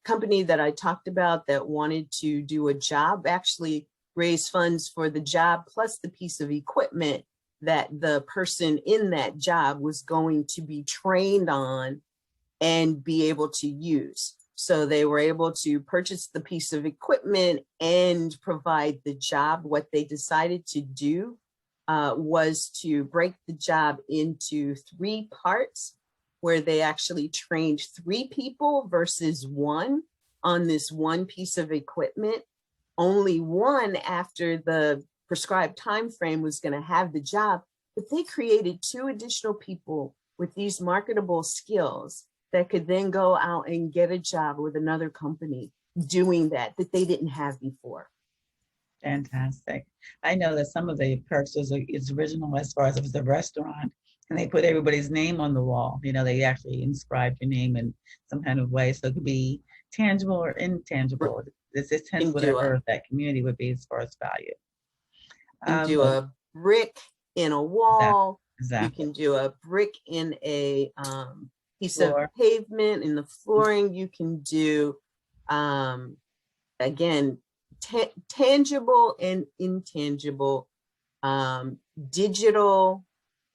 company that I talked about that wanted to do a job actually raised funds for the job plus the piece of equipment that the person in that job was going to be trained on and be able to use. So they were able to purchase the piece of equipment and provide the job. What they decided to do was to break the job into 3 parts, where they actually trained 3 people versus 1 on this one piece of equipment. Only 1 after the prescribed time frame was going to have the job, but they created 2 additional people with these marketable skills that could then go out and get a job with another company doing that they didn't have before. Fantastic. I know that some of the perks is original as far as if it's a restaurant and they put everybody's name on the wall. You know, they actually inscribe your name in some kind of way. So it could be tangible or intangible. This is whatever that community would be as far as value. You can do a brick in a wall. Exactly. You can do a brick in a piece of pavement in the flooring. You can do, again, tangible and intangible, digital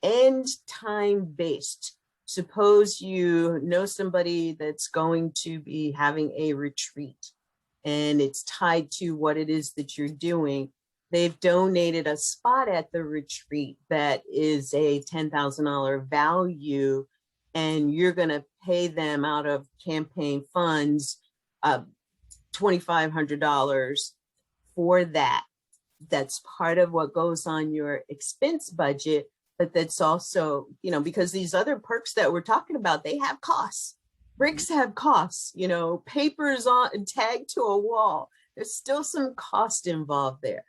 and time-based. Suppose you know somebody that's going to be having a retreat and it's tied to what it is that you're doing. They've donated a spot at the retreat that is a $10,000 value, and you're going to pay them out of campaign funds $2,500 for that. That's part of what goes on your expense budget, but that's also, you know, because these other perks that we're talking about, they have costs. Bricks have costs, you know, papers on tagged to a wall. There's still some cost involved there.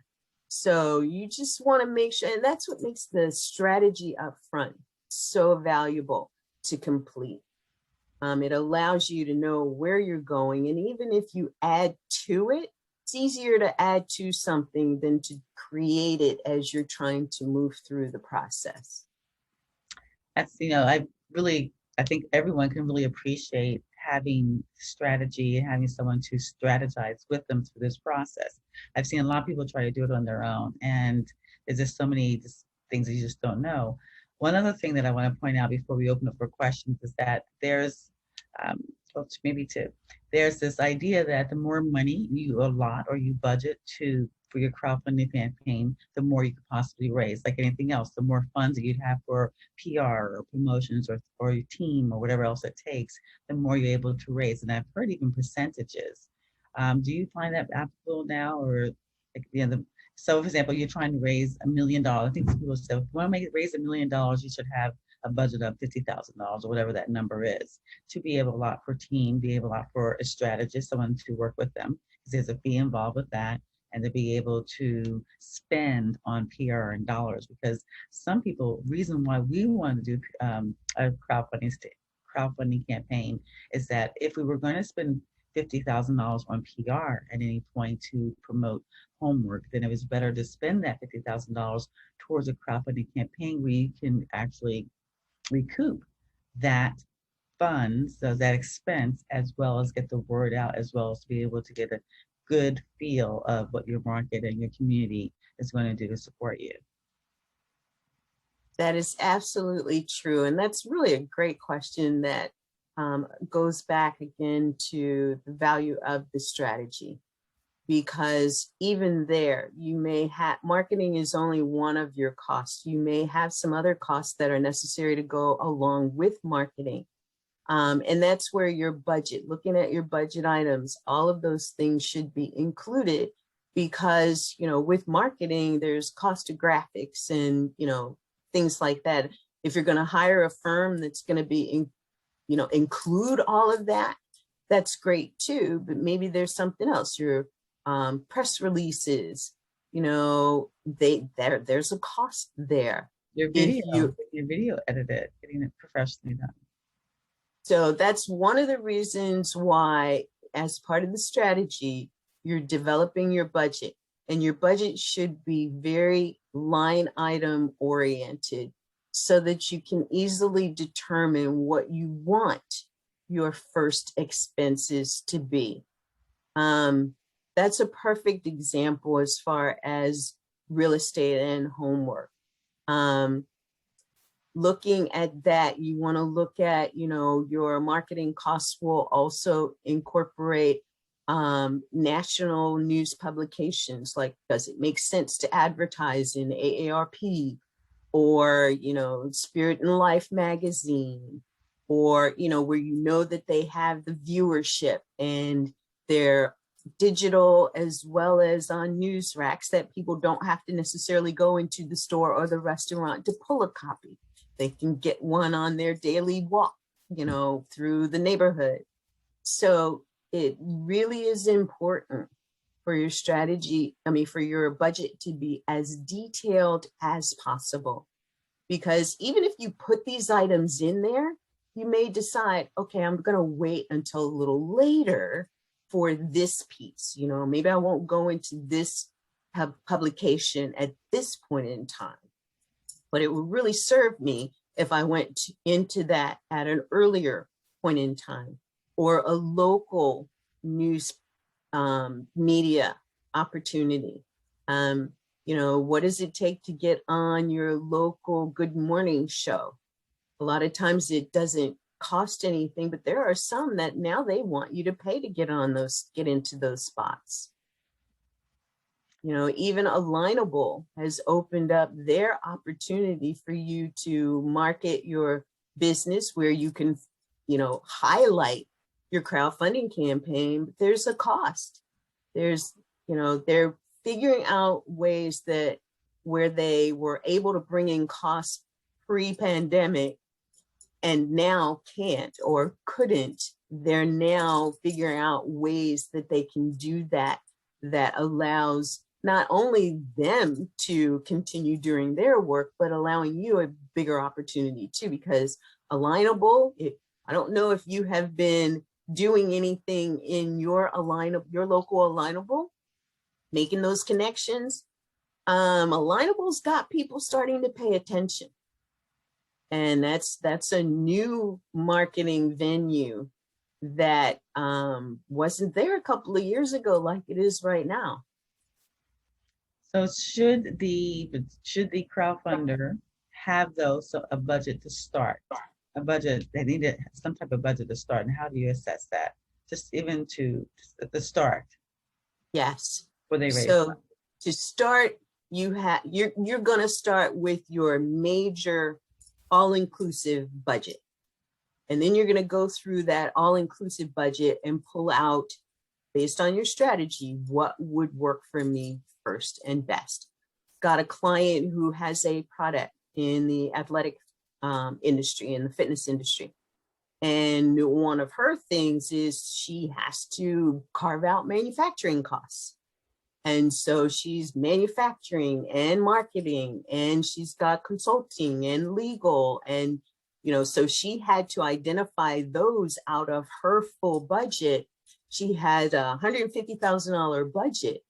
So you just want to make sure, and that's what makes the strategy up front so valuable to complete. It allows you to know where you're going. And even if you add to it, it's easier to add to something than to create it as you're trying to move through the process. That's, you know, I think everyone can really appreciate having strategy and having someone to strategize with them through this process. I've seen a lot of people try to do it on their own, and there's just so many things that you just don't know. One other thing that I want to point out before we open up for questions is that there's there's this idea that the more money you allot or you budget for your crowdfunding campaign, the more you could possibly raise. Like anything else, the more funds that you'd have for PR or promotions or your team or whatever else it takes, the more you're able to raise. And I've heard even percentages. Do you find that applicable now, or like so for example, you're trying to raise $1 million. I think some people say, if you want to raise $1 million, you should have a budget of $50,000 or whatever that number is, to be able to allot for team, be able to allot for a strategist, someone to work with them, because there's a fee involved with that, and to be able to spend on PR and dollars. Because some people, reason why we want to do a crowdfunding campaign is that if we were going to spend $50,000 on PR at any point to promote homework, then it was better to spend that $50,000 towards a crowdfunding campaign where you can actually recoup that funds, so that expense, as well as get the word out, as well as to be able to get a good feel of what your market and your community is going to do to support you. That is absolutely true. And that's really a great question that goes back again to the value of the strategy. Because even there, you may have, marketing is only one of your costs. You may have some other costs that are necessary to go along with marketing. And that's where your budget, looking at your budget items, all of those things should be included, because, you know, with marketing, there's cost of graphics and, you know, things like that. If you're going to hire a firm that's going to be, you know, include all of that, that's great too. But maybe there's something else. Your press releases, you know, there's a cost there. Your video edited, getting it professionally done. So that's one of the reasons why, as part of the strategy, you're developing your budget, and your budget should be very line item oriented so that you can easily determine what you want your first expenses to be. That's a perfect example as far as real estate and homework. Looking at that, you want to look at, you know, your marketing costs will also incorporate national news publications. Like, does it make sense to advertise in AARP or, you know, Spirit and Life magazine, or, you know, where you know that they have the viewership and they're digital as well as on news racks, that people don't have to necessarily go into the store or the restaurant to pull a copy. They can get one on their daily walk, you know, through the neighborhood. So it really is important for your strategy, for your budget to be as detailed as possible. Because even if you put these items in there, you may decide, okay, I'm going to wait until a little later for this piece. You know, maybe I won't go into this publication at this point in time. But it would really serve me if I went into that at an earlier point in time, or a local news media opportunity. You know, what does it take to get on your local Good Morning show? A lot of times it doesn't cost anything, but there are some that now they want you to pay to get on those, get into those spots. You know, even Alignable has opened up their opportunity for you to market your business, where you can, you know, highlight your crowdfunding campaign. But there's a cost. There's, you know, they're figuring out ways that where they were able to bring in costs pre-pandemic and now can't or couldn't. They're now figuring out ways that they can do that, that allows not only them to continue doing their work, but allowing you a bigger opportunity too. Because Alignable, I don't know if you have been doing anything in your local Alignable, making those connections. Alignable's got people starting to pay attention. And that's a new marketing venue that wasn't there a couple of years ago like it is right now. So should the crowdfunder have a budget to start? A budget, they need some type of budget to start, and how do you assess that? Just even to the start. Yes. Where they raise so money. To start, you're going to start with your major all-inclusive budget, and then you're going to go through that all-inclusive budget and pull out, based on your strategy, what would work for me first and best. Got a client who has a product in the athletic industry, in the fitness industry. And one of her things is she has to carve out manufacturing costs. And so she's manufacturing and marketing, and she's got consulting and legal. And, you know, so she had to identify those out of her full budget. she had a $150,000 budget,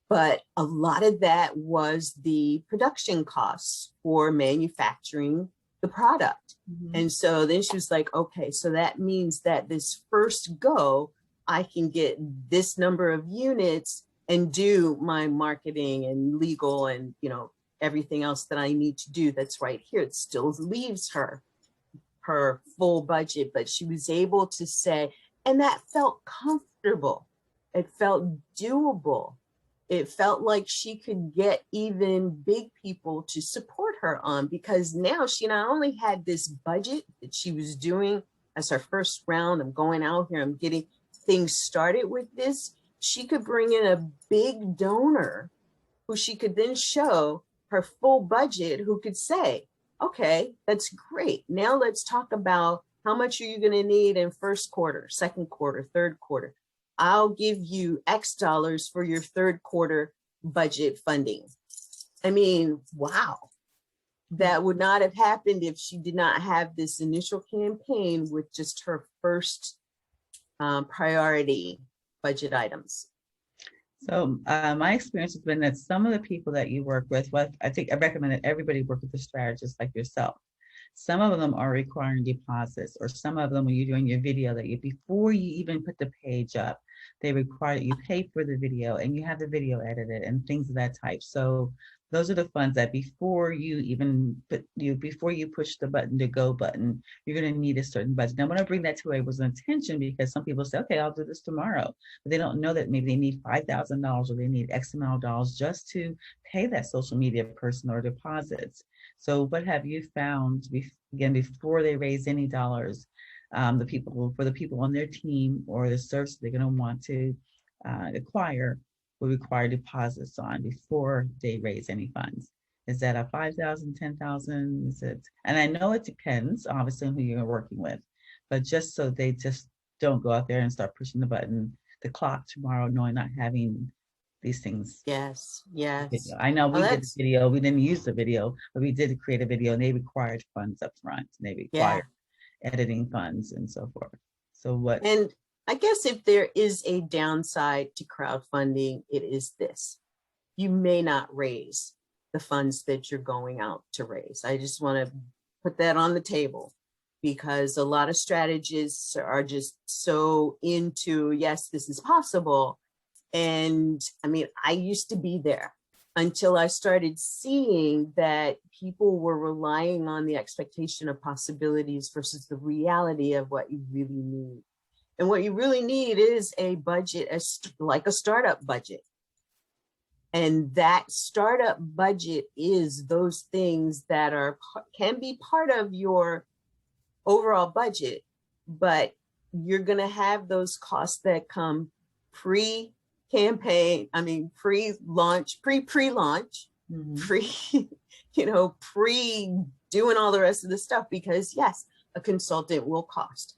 but a lot of that was the production costs for manufacturing the product. And so then she was like, okay, so that means that this first go, I can get this number of units and do my marketing and legal and, you know, everything else that I need to do that's right here. It still leaves her full budget, but she was able to say, and that felt comfortable. It felt doable. It felt like she could get even big people to support her on, because now she not only had this budget that she was doing as her first round, I'm going out here, I'm getting things started with this, she could bring in a big donor who she could then show her full budget, who could say, okay, that's great. Now let's talk about how much are you going to need in first quarter, second quarter, third quarter. I'll give you X dollars for your third quarter budget funding. I mean, wow. That would not have happened if she did not have this initial campaign with just her first priority budget items. So my experience has been that some of the people that you work with, well, I think I recommend that everybody work with a strategist like yourself. Some of them are requiring deposits, or some of them when you're doing your video that you, before you even put the page up, they require that you pay for the video and you have the video edited and things of that type. So those are the funds that before you even before you push the button, the go button, you're going to need a certain budget. Now, I want to bring that to everyone's attention, because some people say, okay, I'll do this tomorrow, but they don't know that maybe they need $5,000 or they need X amount of dollars just to pay that social media person or deposits. So what have you found, again, before they raise any dollars, for the people on their team or the service they're going to want to acquire will require deposits on before they raise any funds? Is that a 5,000, 10,000? Is it? And I know it depends, obviously, on who you're working with, but just so they just don't go out there and start pushing the clock tomorrow, knowing not having these things. Yes, yes. I know we Well, did the video. We didn't use the video, but we did create a video, and they required funds up front. And they required editing funds and so forth. So what? And I guess if there is a downside to crowdfunding, it is this: you may not raise the funds that you're going out to raise. I just want to put that on the table, because a lot of strategists are just so into, yes, this is possible. And I mean, I used to be there until I started seeing that people were relying on the expectation of possibilities versus the reality of what you really need. And what you really need is a budget, like a startup budget. And that startup budget is those things that can be part of your overall budget, but you're going to have those costs that come pre-campaign, pre-launch, pre-launch, pre-doing all the rest of the stuff, because yes, a consultant will cost.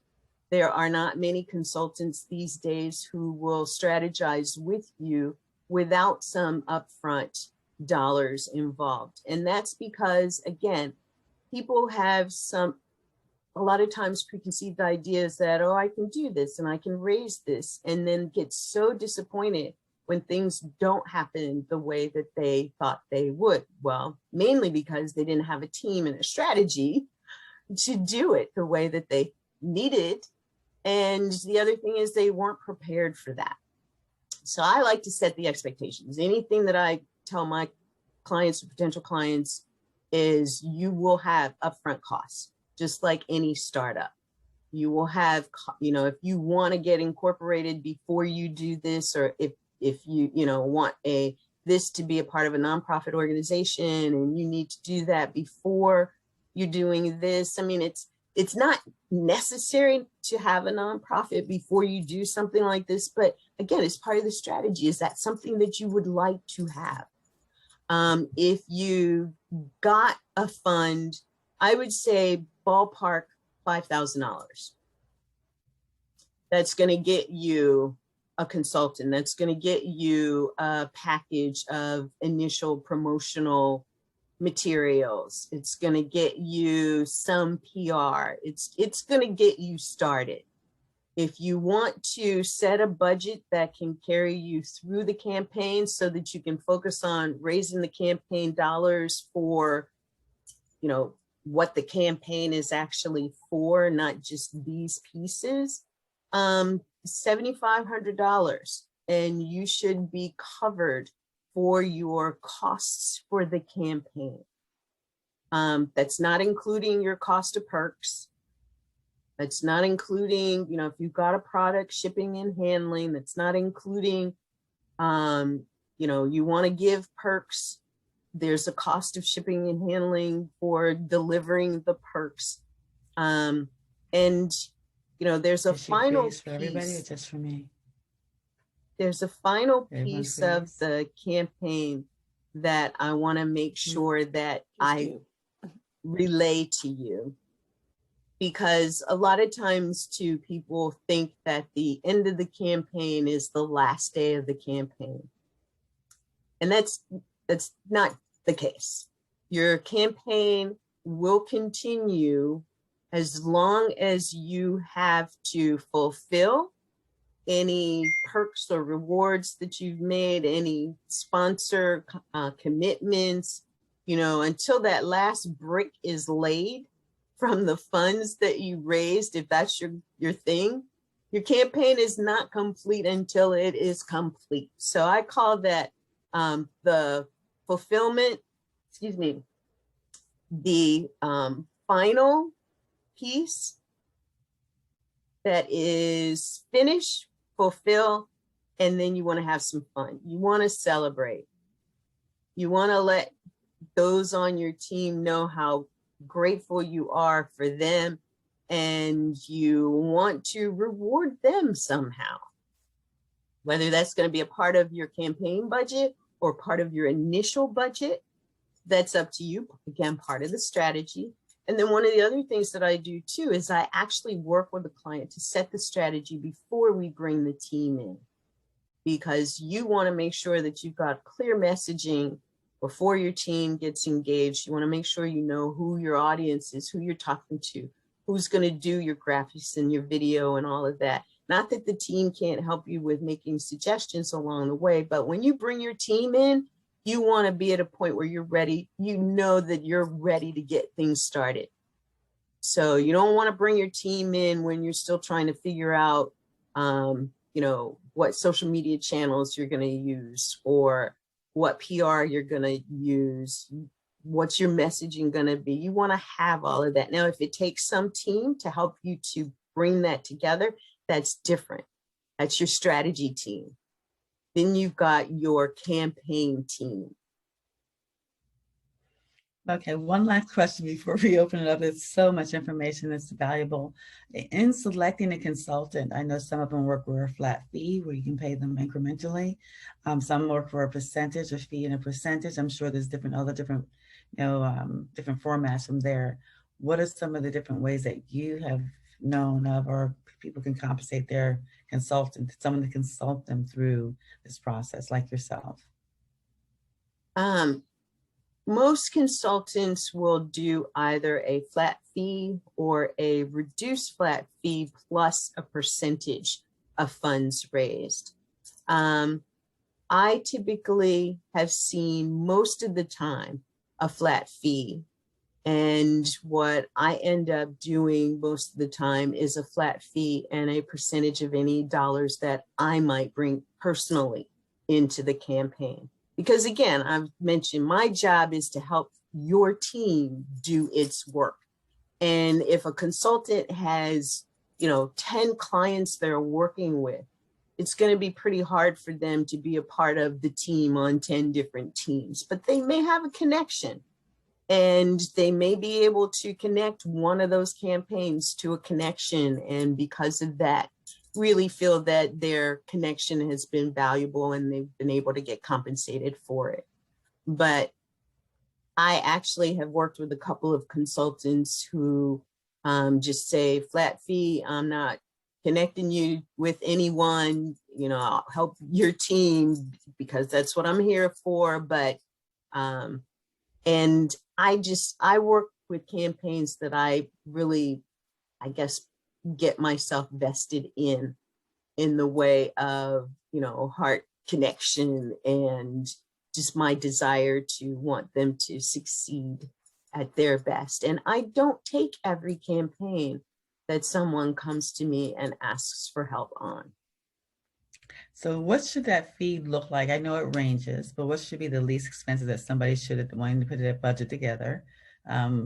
There are not many consultants these days who will strategize with you without some upfront dollars involved. And that's because, again, people have a lot of times preconceived ideas that, oh, I can do this and I can raise this, and then get so disappointed when things don't happen the way that they thought they would. Well, mainly because they didn't have a team and a strategy to do it the way that they needed. And the other thing is they weren't prepared for that. So I like to set the expectations. Anything that I tell my clients or potential clients is you will have upfront costs, just like any startup. You will have, if you want to get incorporated before you do this, or if you, want this to be a part of a nonprofit organization and you need to do that before you're doing this. I mean, it's not necessary to have a nonprofit before you do something like this, but again, it's part of the strategy. Is that something that you would like to have? If you got a fund, I would say ballpark $5,000. That's going to get you a consultant. That's going to get you a package of initial promotional materials. It's going to get you some PR. It's going to get you started. If you want to set a budget that can carry you through the campaign so that you can focus on raising the campaign dollars for, you know, what the campaign is actually for, not just these pieces, $7,500, and you should be covered for your costs for the campaign. That's not including your cost of perks. That's not including, you know, if you've got a product, shipping and handling. That's not including, you know, you want to give perks. There's a cost of shipping and handling for delivering the perks. And, you know, there's a final piece for everybody or just for me? There's a final Everyone, piece of please. the campaign that I want to make sure that I relay to you. Because a lot of times too, people think that the end of the campaign is the last day of the campaign. And that's not the case. Your campaign will continue as long as you have to fulfill any perks or rewards that you've made, any sponsor commitments, you know, until that last brick is laid from the funds that you raised. If that's your thing, your campaign is not complete until it is complete. So I call that the fulfillment, the final piece that is finish, fulfill, and then you want to have some fun. You want to celebrate. You want to let those on your team know how grateful you are for them, and you want to reward them somehow. Whether that's going to be a part of your campaign budget or part of your initial budget, that's up to you. Again, part of the strategy. And then one of the other things that I do too is I actually work with the client to set the strategy before we bring the team in, because you want to make sure that you've got clear messaging before your team gets engaged. You want to make sure you know who your audience is, who you're talking to, who's going to do your graphics and your video and all of that. Not that the team can't help you with making suggestions along the way, but when you bring your team in, you want to be at a point where you're ready. You know that you're ready to get things started. So you don't want to bring your team in when you're still trying to figure out, you know, what social media channels you're going to use, or what PR you're going to use, what's your messaging going to be. You want to have all of that. Now, if it takes some team to help you to bring that together, that's different. That's your strategy team. Then you've got your campaign team. Okay, one last question before we open it up. It's so much information that's valuable. In selecting a consultant, I know some of them work with a flat fee where you can pay them incrementally. Some work for a percentage, a fee and a percentage. I'm sure there's different different formats from there. What are some of the different ways that you have known of, or people can compensate their consultant, someone to consult them through this process, like yourself? Most consultants will do either a flat fee or a reduced flat fee plus a percentage of funds raised. I typically have seen most of the time a flat fee. And what I end up doing most of the time is a flat fee and a percentage of any dollars that I might bring personally into the campaign. Because again, I've mentioned my job is to help your team do its work. And if a consultant has, 10 clients they're working with, it's going to be pretty hard for them to be a part of the team on 10 different teams, but they may have a connection. And they may be able to connect one of those campaigns to a connection. And because of that, really feel that their connection has been valuable and they've been able to get compensated for it. But I actually have worked with a couple of consultants who just say flat fee, I'm not connecting you with anyone, I'll help your team because that's what I'm here for. But, and I work with campaigns that I really, get myself vested in the way of, heart connection and just my desire to want them to succeed at their best. And I don't take every campaign that someone comes to me and asks for help on. So what should that fee look like? I know it ranges, but what should be the least expensive that somebody should, wanting to put their budget together,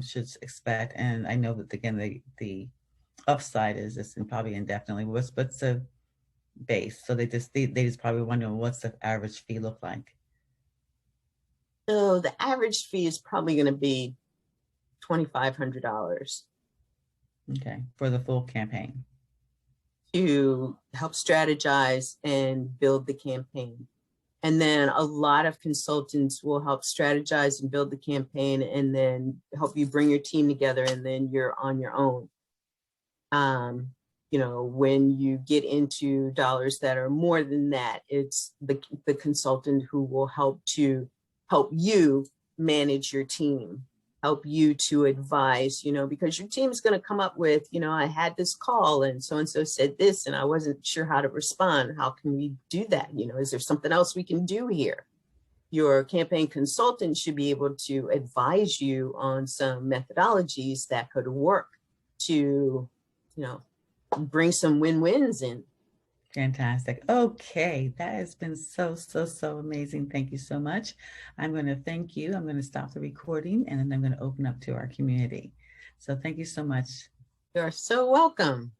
should expect? And I know that, again, the upside is this, and probably indefinitely. What's the base? So they just probably wondering, what's the average fee look like? So the average fee is probably going to be $2,500. Okay, for the full campaign. To help strategize and build the campaign. And then a lot of consultants will help strategize and build the campaign and then help you bring your team together, and then you're on your own. When you get into dollars that are more than that, it's the consultant who will help you manage your team, help you to advise, because your team is going to come up with, I had this call and so said this, and I wasn't sure how to respond. How can we do that? Is there something else we can do here? Your campaign consultant should be able to advise you on some methodologies that could work to, bring some win-wins in. Fantastic. Okay, that has been so amazing. Thank you so much. I'm going to thank you. I'm going to stop the recording, and then I'm going to open up to our community. So thank you so much. You're so welcome.